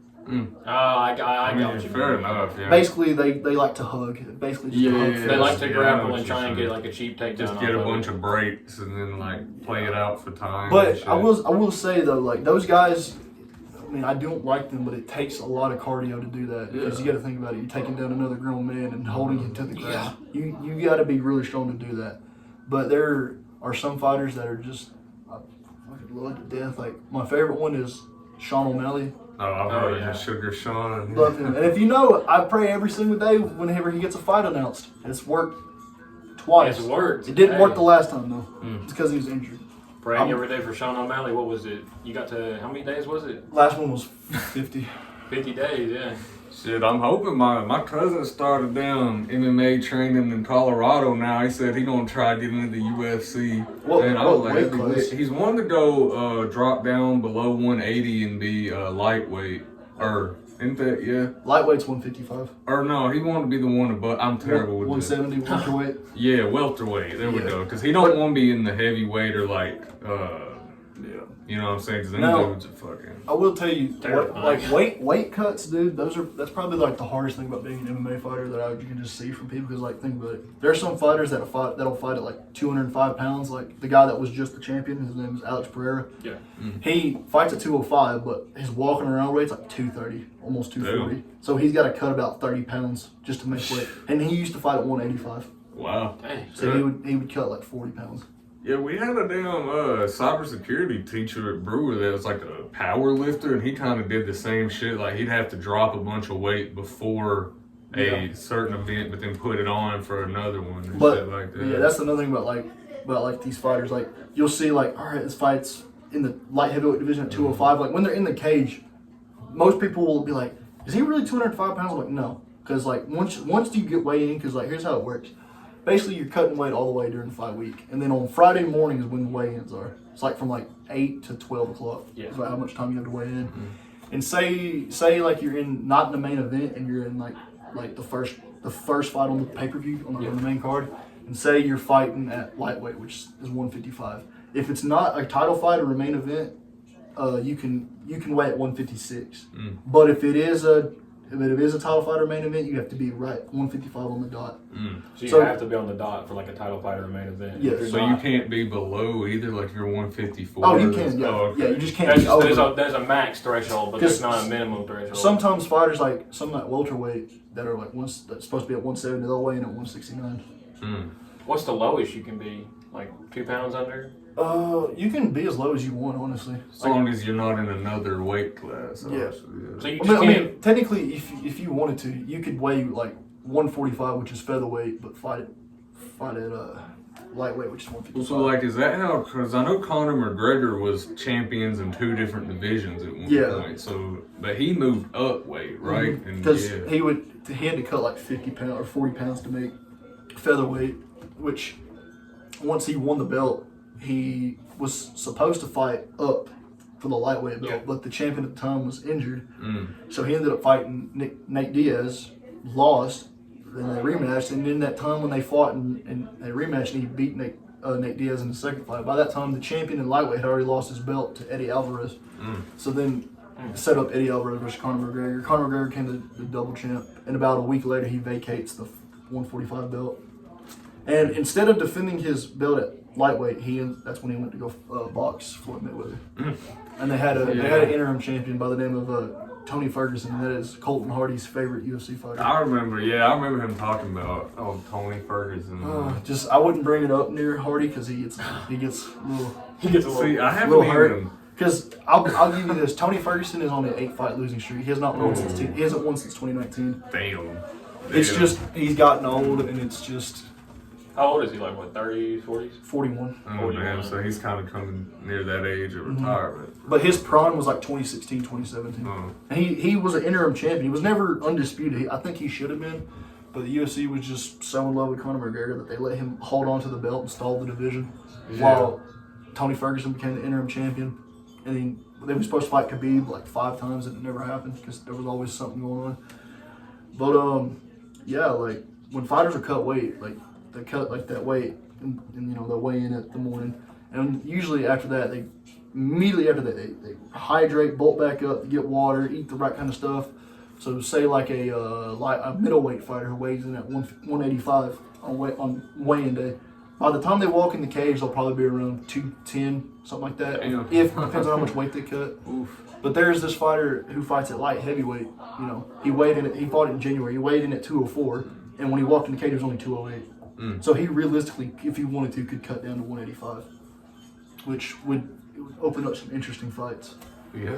I got what you fair mean. enough. Yeah. Basically, they like to hug. Basically, just hug They like to Yeah, grapple I and try and get like a cheap takedown. Just get a bunch of breaks and then like play it out for time. and But shit. I will say though, like those guys, I mean, I don't like them, but it takes a lot of cardio to do that because you got to think about it. You're taking down another grown man and holding him to the ground. You got to be really strong to do that. But there are some fighters that are just I fucking love to death. Like my favorite one is Sean O'Malley. Oh, I've heard of Sugar Sean. Love him. And if you know, I pray every single day whenever he gets a fight announced. It's worked twice. It's worked. It didn't work the last time though. It's because he was injured. Praying every day for Sean O'Malley. What was it? You got to, how many days was it? Last one was 50. 50 days, yeah. Shit, I'm hoping my cousin started down MMA training in Colorado now. He said he gonna try getting into the UFC. What weight heavyweight. class? He's wanting to go drop down below 180 and be lightweight. Or isn't that Lightweight's 155. Or no, he wanted to be the one above. I'm terrible with this. 170 welterweight. Yeah, welterweight. There we go. Because he don't want to be in the heavyweight or like you know what I'm saying? Because them No. dudes are fucking. I will tell you, Terrifying. like weight cuts, dude. That's probably like the hardest thing about being an MMA fighter that you can just see from people. Because like, think about it. There are some fighters that'll fight at like 205 pounds. Like the guy that was just the champion, his name is Alex Pereira. Yeah. He fights at 205, but his walking around weight's like 230, almost 240. So he's got to cut about 30 pounds just to make weight. And he used to fight at 185. Wow. Dang. So he would cut like 40 pounds. Yeah, we had a damn cybersecurity teacher at Brewer that was like a power lifter, and he kind of did the same shit. Like he'd have to drop a bunch of weight before a certain event, but then put it on for another one and shit like that. Yeah, that's another thing about these fighters. Like you'll see, like, all right, this fight's in the light heavyweight division at 205. Like when they're in the cage, most people will be like, "Is he really 205 pounds?" I'm like, no, because like once you get weighed in, because like here's how it works. Basically, you're cutting weight all the way during the fight week, and then on Friday morning is when the weigh-ins are. It's like from like 8 to 12 o'clock. Yeah. It's like how much time you have to weigh in. And say like you're not in the main event, and you're in like the first fight on the pay-per-view on the main card, and say you're fighting at lightweight, which is 155. If it's not a title fight or a main event, you can weigh at 156. But if it is a title fight or main event, you have to be right 155 on the dot. So you have to be on the dot for like a title fight or a main event. Yes. So you can't be below either, like if you're 154. Oh, you can. Yeah, okay. yeah. You just can't. There's a max threshold, but there's not a minimum threshold. Sometimes fighters like some like welterweight that are like that's supposed to be at 170, they'll weigh in at 169. What's the lowest you can be? Like 2 pounds under? You can be as low as you want, honestly. As long as you're not in another weight class. Yeah. obviously, So you I just mean, technically, if you wanted to, you could weigh like 145, which is featherweight, but fight fight at lightweight, which is 155. So, like, is that how? Because I know Conor McGregor was champions in 2 different divisions at one point. So, but he moved up weight, right? Because he had to cut like 50 pounds or 40 pounds to make featherweight. Which, once he won the belt, he was supposed to fight up for the lightweight belt, but the champion at the time was injured. So he ended up fighting Nate Diaz, lost, then they rematched, and in that time when they fought and they rematched, he beat Nate Diaz in the second fight. By that time, the champion in lightweight had already lost his belt to Eddie Alvarez. So then set up Eddie Alvarez versus Conor McGregor. Conor McGregor came to the double champ, and about a week later, he vacates the 145 belt. And instead of defending his belt at lightweight, that's when he went to go box Floyd Mayweather. And they had an interim champion by the name of Tony Ferguson, and that is Colton Hardy's favorite UFC fighter. I remember him talking about Tony Ferguson. I wouldn't bring it up near Hardy because he gets a little. See, I haven't even. Because I'll give you this: Tony Ferguson is on an 8-fight losing streak. He has not won since 2019. Damn. It's just he's gotten old, and it's just. How old is he? Like what, 30s, 40s? 41. Oh man, so he's kind of coming near that age of retirement. But his prime was like 2016, 2017. And he was an interim champion. He was never undisputed. I think he should have been, but the UFC was just so in love with Conor McGregor that they let him hold on to the belt and stall the division, while Tony Ferguson became the interim champion. And they were supposed to fight Khabib like 5 times, and it never happened because there was always something going on. But like when fighters are cut weight, like. They cut like that weight, and they'll weigh in at the morning, and usually after that, immediately after that they hydrate, bolt back up, get water, eat the right kind of stuff. So say like a middleweight fighter who weighs in at 185 on weigh-in day. By the time they walk in the cage, they'll probably be around 210, something like that. If depends on how much weight they cut. But there's this fighter who fights at light heavyweight. He fought in January. He weighed in at 204, and when he walked in the cage, it was only 208. So he realistically, if he wanted to, could cut down to 185, which would open up some interesting fights. Yeah.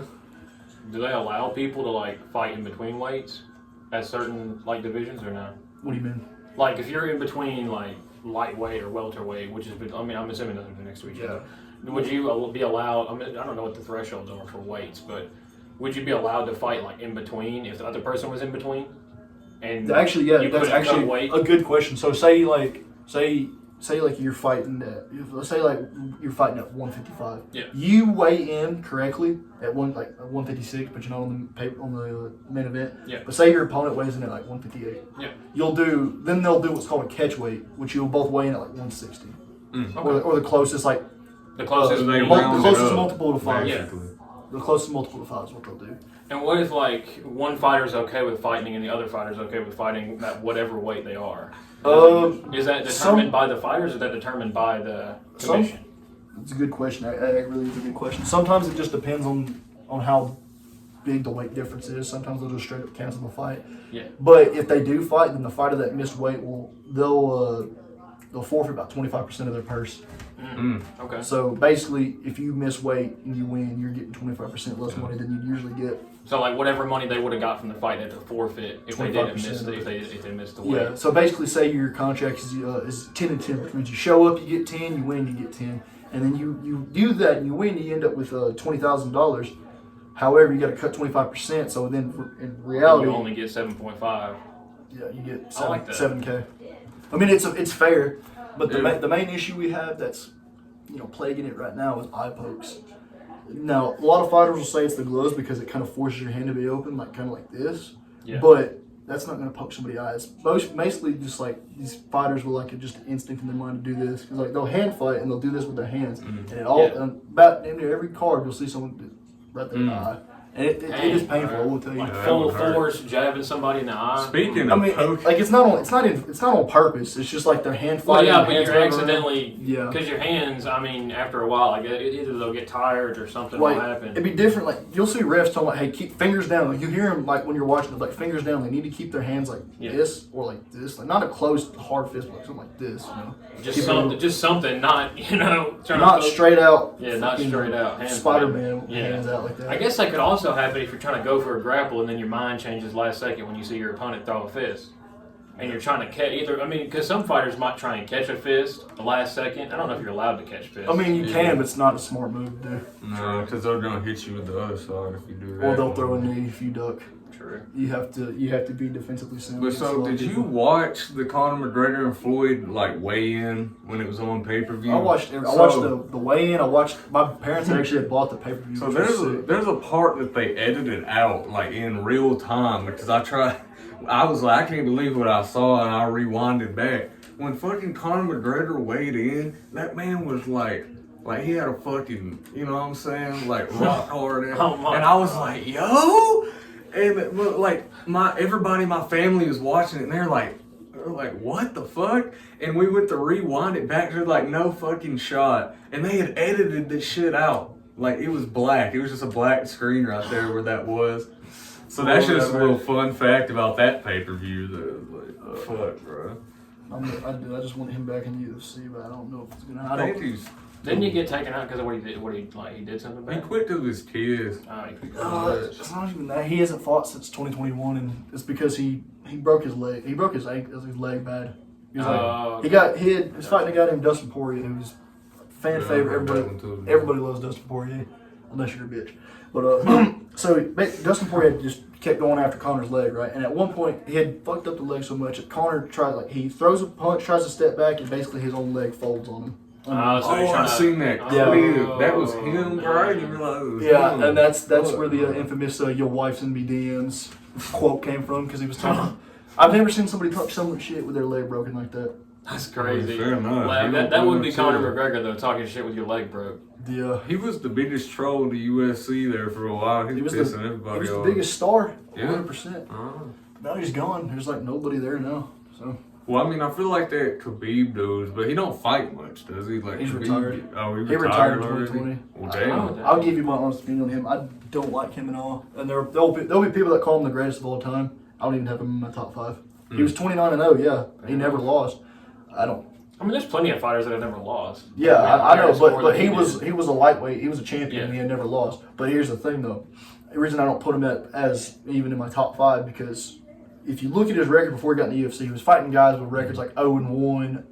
Do they allow people to like fight in between weights at certain like divisions or no? What do you mean? Like if you're in between like lightweight or welterweight, which is, I'm assuming nothing next to each other. Would you be allowed? I don't know what the thresholds are for weights, but would you be allowed to fight like in between if the other person was in between? And that's actually a good question. So say you're fighting you're fighting at 155. Yeah. You weigh in correctly at 156, but you're not on the main event. Yeah. But say your opponent weighs in at like 158. Yeah. They'll do what's called a catch weight, which you'll both weigh in at like 160. Okay. Or the closest the closest multiple to 5. Yeah. The closest multiple to 5 is what they'll do. And what if like one fighter's okay with fighting and the other fighter's okay with fighting at whatever weight they are? Is that determined by the fighters or is that determined by the commission? It's a good question. That really is a good question. Sometimes it just depends on how big the weight difference is. Sometimes they'll just straight up cancel the fight. Yeah. But if they do fight, then the fighter that missed weight they'll forfeit about 25% of their purse. Okay. So basically, if you miss weight and you win, you're getting 25% less money than you'd usually get. So like whatever money they would have got from the fight, they had to forfeit if they didn't miss if they missed the weight. Yeah. So basically, say your contract is 10 and 10, which means you show up, you get 10, you win, you get 10, and then you do that and you win, you end up with $20,000. However, you got to cut 25%. So then, in reality, you only get 7.5. Yeah, you get $7K. I mean, it's fair, but the main issue we have that's plaguing it right now is eye pokes. Now, a lot of fighters will say it's the gloves because it kind of forces your hand to be open, kind of like this. Yeah. But that's not going to poke somebody's eyes. Basically, just like these fighters will just an instinct in their mind to do this because they'll hand fight and they'll do this with their hands, and about every card you'll see someone right there in the eye. And it is painful, I will tell you. Like full force jabbing somebody in the eye. Speaking of poking, it's not on purpose. It's just like their hand fighting. Well, but you're accidentally because your hands. After a while, either they'll get tired or something will happen. It'd be different. You'll see refs talking about, hey, keep fingers down. You hear them when you're watching them, fingers down. They need to keep their hands this or like this, not a closed hard fist, but something like this. Just something, not not straight out. Yeah, not straight out. Spider-Man hands out like that. I guess that could also happen if you're trying to go for a grapple and then your mind changes last second when you see your opponent throw a fist. and you're trying to catch either. I mean, because some fighters might try and catch a fist the last second. I don't know if you're allowed to catch fists. I mean, you can, but it's not a smart move to do. No, because they're gonna hit you with the other side if you do that. Or they'll throw a knee if you duck. True. You have to be defensively sound. But so, did you watch the Conor McGregor and Floyd like weigh in when it was on pay-per-view? I watched the weigh-in. My parents actually had bought the pay-per-view. So there's a part that they edited out like in real time because I was like, I can't believe what I saw, and I rewinded back. When fucking Conor McGregor weighed in, that man was like he had a fucking, you know what I'm saying, like rock hard. And I was like, yo. And like everybody in my family was watching it, and they're like, what the fuck? And we went to rewind it back to like no fucking shot, and they had edited this shit out. Like it was black. It was just a black screen right there where that was. So that's just a little fun fact about that pay-per-view. That was like, fuck, bro. I just want him back in the UFC, but I don't know if it's gonna. I think he's. Didn't he get taken out because of what he did? He did something bad? He quit because of his kids. Oh, he quit. It's not even that. He hasn't fought since 2021, and it's because he broke his leg. He broke his leg bad. He was he was fighting a guy named Dustin Poirier, who's fan favorite. Everybody loves Dustin Poirier, unless you're a bitch. But so Dustin Poirier just kept going after Conor's leg, right? And at one point he had fucked up the leg so much that Conor he throws a punch, tries to step back, and basically his own leg folds on him. I seen that. Yeah. That was him, right? You realize it was him. And that's where the infamous "your wife's in me DMs" quote came from, because he was talking. I've never seen somebody talk so much shit with their leg broken like that. That's crazy. Fair enough. Well, that would be Conor McGregor though, talking shit with your leg broke. Yeah, he was the biggest troll in the UFC there for a while. He was pissing everybody off. He was the biggest star, 100%. Now he's gone. There's like nobody there now. So. Well, I mean, I feel like that Khabib dude, but he don't fight much, does he? Like he's Khabib, retired. Oh, he retired in 2020. Well, damn. I'll give you my honest opinion on him. I don't like him at all. And there'll be people that call him the greatest of all time. I don't even have him in my top 5. He was 29-0. Yeah, he never lost. I mean, there's plenty of fighters that have never lost. Yeah, I know, but he was a lightweight. He was a champion. And he had never lost. But here's the thing, though. The reason I don't put him as even in my top 5, because if you look at his record before he got in the UFC, he was fighting guys with records like 0-1.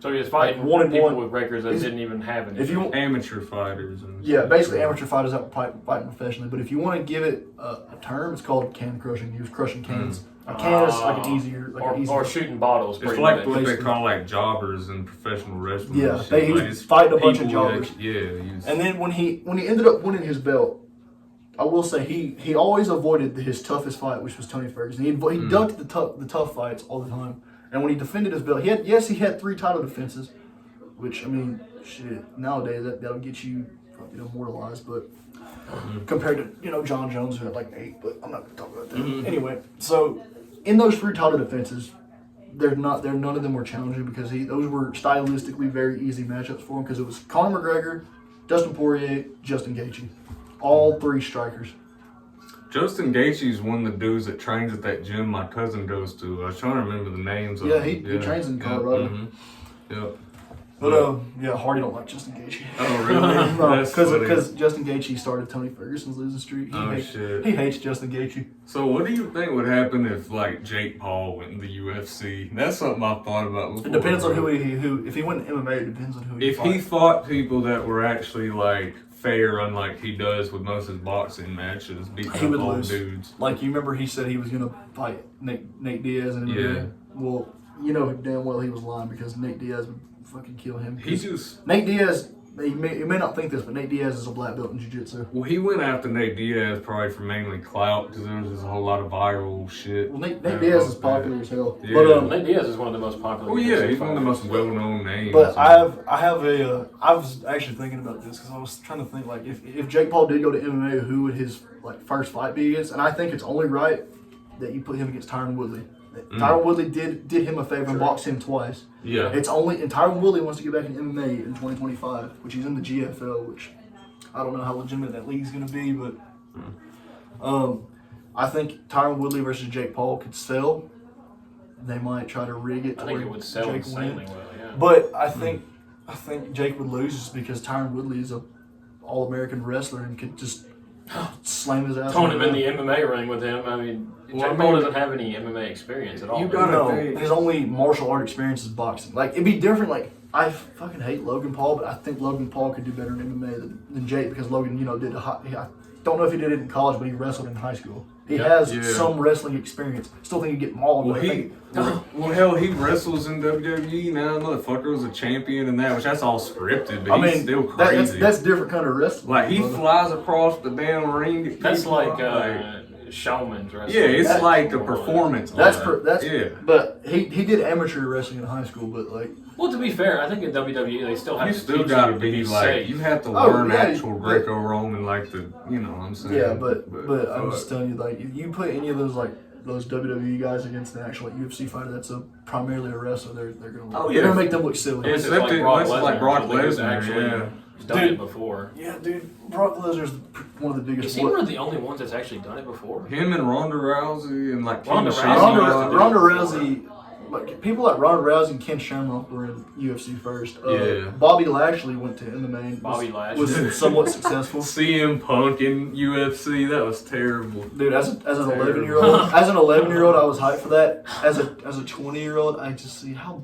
So he was fighting people with records that didn't even have any. If you amateur fighters. Basically amateur fighters that were fighting professionally. But if you want to give it a term, it's called can crushing. He was crushing cans. A can is like an easier, or shooting bottles. It's like what they call like jobbers in professional wrestling. Yeah, he was fighting a bunch of jobbers. And then when he ended up winning his belt, I will say he always avoided his toughest fight, which was Tony Ferguson. He ducked the tough fights all the time. And when he defended his belt, he had 3 title defenses, which, I mean, shit, nowadays that'll get you immortalized, but compared to, John Jones, who had like 8, but I'm not going to talk about that. Anyway, so in those 3 title defenses, none of them were challenging, because those were stylistically very easy matchups for him, because it was Conor McGregor, Dustin Poirier, Justin Gaethje. All 3 strikers. Justin Gaethje's one of the dudes that trains at that gym my cousin goes to. I was trying to remember the names of them. He trains in Colorado. Yep. But Hardy don't like Justin Gaethje. Oh really? Because Justin Gaethje started Tony Ferguson's losing streak. He hates Justin Gaethje. So what do you think would happen if like Jake Paul went in the UFC? That's something I've thought about before. It depends on who. If he went MMA, it depends on who. If he fought people that were actually like fair, unlike he does with most of his boxing matches, he would old lose. Dudes. Like, you remember he said he was gonna fight Nate Diaz in MMA. Yeah. Well, you know damn well he was lying, because Nate Diaz would fucking kill him. Nate Diaz. You may not think this, but Nate Diaz is a black belt in jiu-jitsu. Well, he went after Nate Diaz probably for mainly clout, because there was just a whole lot of viral shit. Well, Nate Diaz is popular as hell. Yeah. But Nate Diaz is one of the most popular. Oh yeah, he's one of the most well-known names. But I was actually thinking about this, because I was trying to think, like, if Jake Paul did go to MMA, who would his first fight be against? And I think it's only right that you put him against Tyron Woodley. Tyron Woodley did him a favor and boxed him twice. Yeah. And Tyron Woodley wants to get back in MMA in 2025, which he's in the GFL, which I don't know how legitimate that league's going to be, but I think Tyron Woodley versus Jake Paul could sell. They might try to rig it to where it would sell Jake insanely win. well, yeah. But I think Jake would lose, just because Tyron Woodley is a All-American wrestler and could just slam his ass. Throwing him in the MMA ring with him. I mean, Jake Paul doesn't have any MMA experience at all. You gotta No, think. his only martial art experience is boxing. Like, it'd be different. Like, I fucking hate Logan Paul, but I think Logan Paul could do better in MMA than Jake because Logan, did I don't know if he did it in college, but he wrestled in high school. He has some wrestling experience. Still think he'd get mauled. Well, hell, he wrestles in WWE now. Motherfucker was a champion in that, which that's all scripted, but he's still crazy. That's different kind of wrestling. Like, he flies across the damn ring. At That's people, like showman's wrestling. yeah, it's like a performance. Yeah. But he did amateur wrestling in high school, but like. Well, to be fair, I think in WWE they still have You to still teach gotta you be to like, safe. you have to learn actual Greco-Roman, like you know what I'm saying? Yeah, but I'm just telling you, like, if you put any of those WWE guys against an actual UFC fighter that's primarily a wrestler, they're gonna make them look silly. It's like Brock Lesnar, actually done it before. Yeah, dude, Brock Lesnar's one of the biggest. Is he one of the only ones that's actually done it before? Him and Ronda Rousey and like Ronda Ronda Rousey. Like, people like Ronda Rousey and Ken Shamrock were in UFC first. Bobby Lashley went to MMA. Bobby Lashley was somewhat successful. CM Punk in UFC, that was terrible. Dude, as an 11-year-old, I was hyped for that. As a 20-year-old, I just see how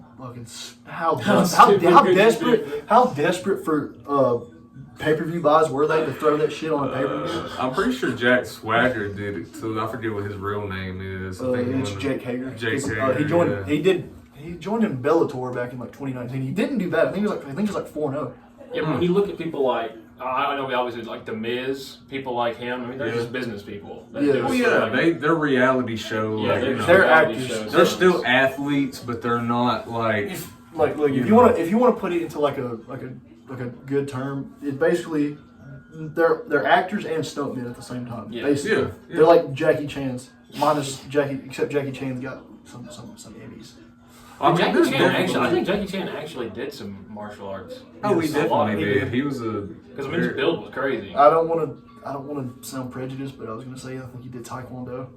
desperate for pay-per-view buys were they to throw that shit on a pay-per-view? I'm pretty sure Jack Swagger did it too. I forget what his real name is. It's Jake Hager. Hager. He joined in Bellator back in like 2019. He didn't do bad. I think it was like 4-0. Yeah, but when you look at people like, I know we always do like The Miz, people like him. I mean, they're just business people. They're reality show. Yeah, they're actors. They're still athletes, but they're not like. If you want to put it into like a good term, it basically they're actors and stuntmen at the same time. Yeah. Basically, they're like Jackie Chan's, except Jackie Chan's got some Emmys. I think Jackie Chan actually did some martial arts. Oh, he definitely did. He was because his build was crazy. I don't want to sound prejudiced, but I was going to say I think he did Taekwondo.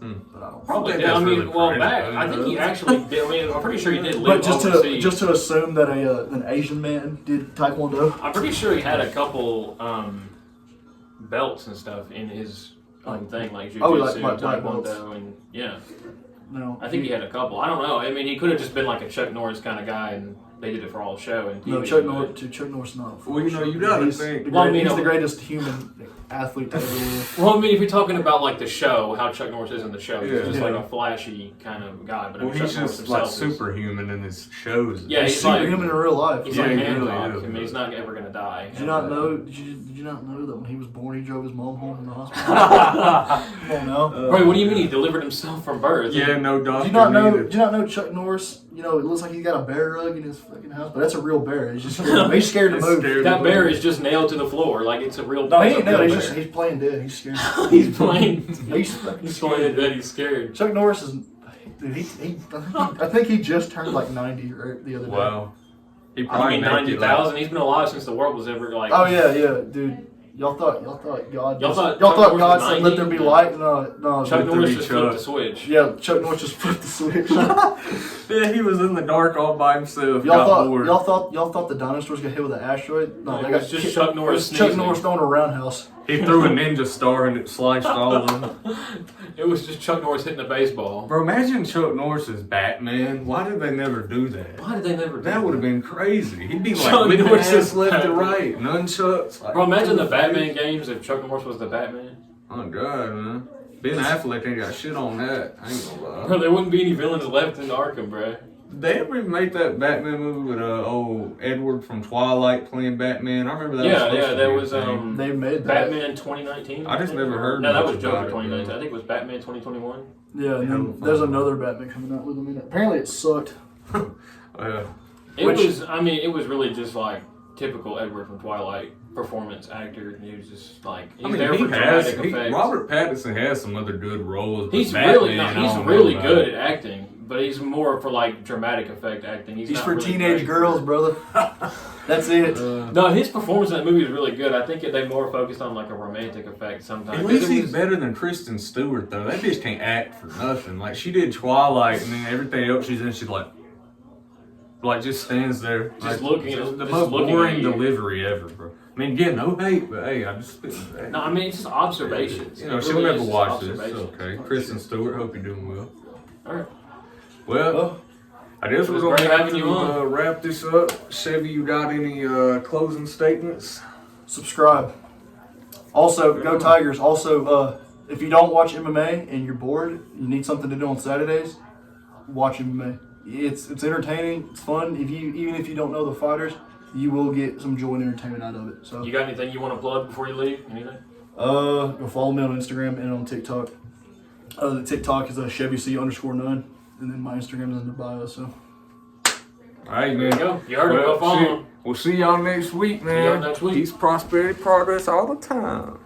But I don't probably. think that's really I think he actually did. I mean, I'm pretty sure he did. But just to assume that an Asian man did Taekwondo, I'm pretty sure he had a couple belts and stuff in his thing, like jiu-jitsu, Taekwondo, and yeah. No, I think he had a couple. I don't know. I mean, he could have just been like a Chuck Norris kind of guy, and they did it for all the show. And no, Chuck Norris not. Well, you gotta think. He's the greatest human athlete to ever live. Well, I mean, if you're talking about like the show, how Chuck Norris is in the show, he's just like a flashy kind of guy. But he's just like superhuman in his shows. Yeah, he's superhuman in real life. He's like Hancock. I mean, he's not ever gonna die. Did you not know? Did you not know that when he was born, he drove his mom home from the hospital? Come on now. Wait, what do you mean he delivered himself from birth? Yeah, no doctor. Did you not know Chuck Norris? It looks like he's got a bear rug in his fucking house, but that's a real bear. He's just scared to move. That bear is just nailed to the floor, like it's a real. No, he ain't nailed. He's playing dead. He's scared. He's playing. He's playing dead. He's scared. Chuck Norris is. Dude, I think he just turned like 90 the other day. Wow. He probably 90,000. He's been alive since the world was ever like. Oh yeah, dude. Y'all thought God said let there be light? No. Chuck Norris just flipped the switch. Yeah, Chuck Norris just flipped the switch. Yeah, he was in the dark all by himself. Y'all thought the dinosaurs got hit with an asteroid? No, it was just Chuck Norris. Chuck Norris throwing a roundhouse. He threw a ninja star and it sliced all of them. It was just Chuck Norris hitting a baseball. Bro, imagine Chuck Norris as Batman. Why did they never do that? Why did they never do that? That would have been crazy. He'd be Chuck like Norris ass left to right, nunchucks. Bro, imagine the Batman games if Chuck Norris was the Batman. Oh, God, man. Ben Affleck ain't got shit on that. I ain't gonna lie. Bro, there wouldn't be any villains left in Arkham, bro. Did they ever make that Batman movie with old Edward from Twilight playing Batman? I remember that. That was they made that. Batman 2019. I just never heard. No, that was Joker 2019. I think it was Batman 2021. Yeah, and then there's another Batman coming out with him in it. Apparently, it sucked. It was really just like typical Edward from Twilight performance actor. He was just like there for dramatic effects. Robert Pattinson has some other good roles. He's really good at acting. But he's more for like dramatic effect acting. He's for really teenage girls, brother. That's it. No, his performance in that movie is really good. I think they more focused on like a romantic effect sometimes. At least he's better than Kristen Stewart though. That bitch can't act for nothing. Like she did Twilight and then everything else she's in, she's like just stands there, just like, looking. The most boring delivery ever, bro. mean, again, no hate, but hey, I just No, I mean it's just observations. You know, It she'll really never is just watch this. observations. Okay, Kristen Stewart, hope you're doing well. All right. Well, I guess It we're was gonna great have having you to on. wrap this up. Chevy, you got any closing statements? Subscribe. Also, go Tigers. Also, if you don't watch MMA and you're bored, you need something to do on Saturdays, watch MMA. It's entertaining. It's fun. Even if you don't know the fighters, you will get some joy and entertainment out of it. So You got anything you want to plug before you leave? Anything? go follow me on Instagram and on TikTok. The TikTok is ChevyC_9, and then my Instagram is in the bio. So All right, There you man. go. You heard it. Go follow him. We'll see y'all next week, man. y'all next week. Peace, prosperity, progress all the time.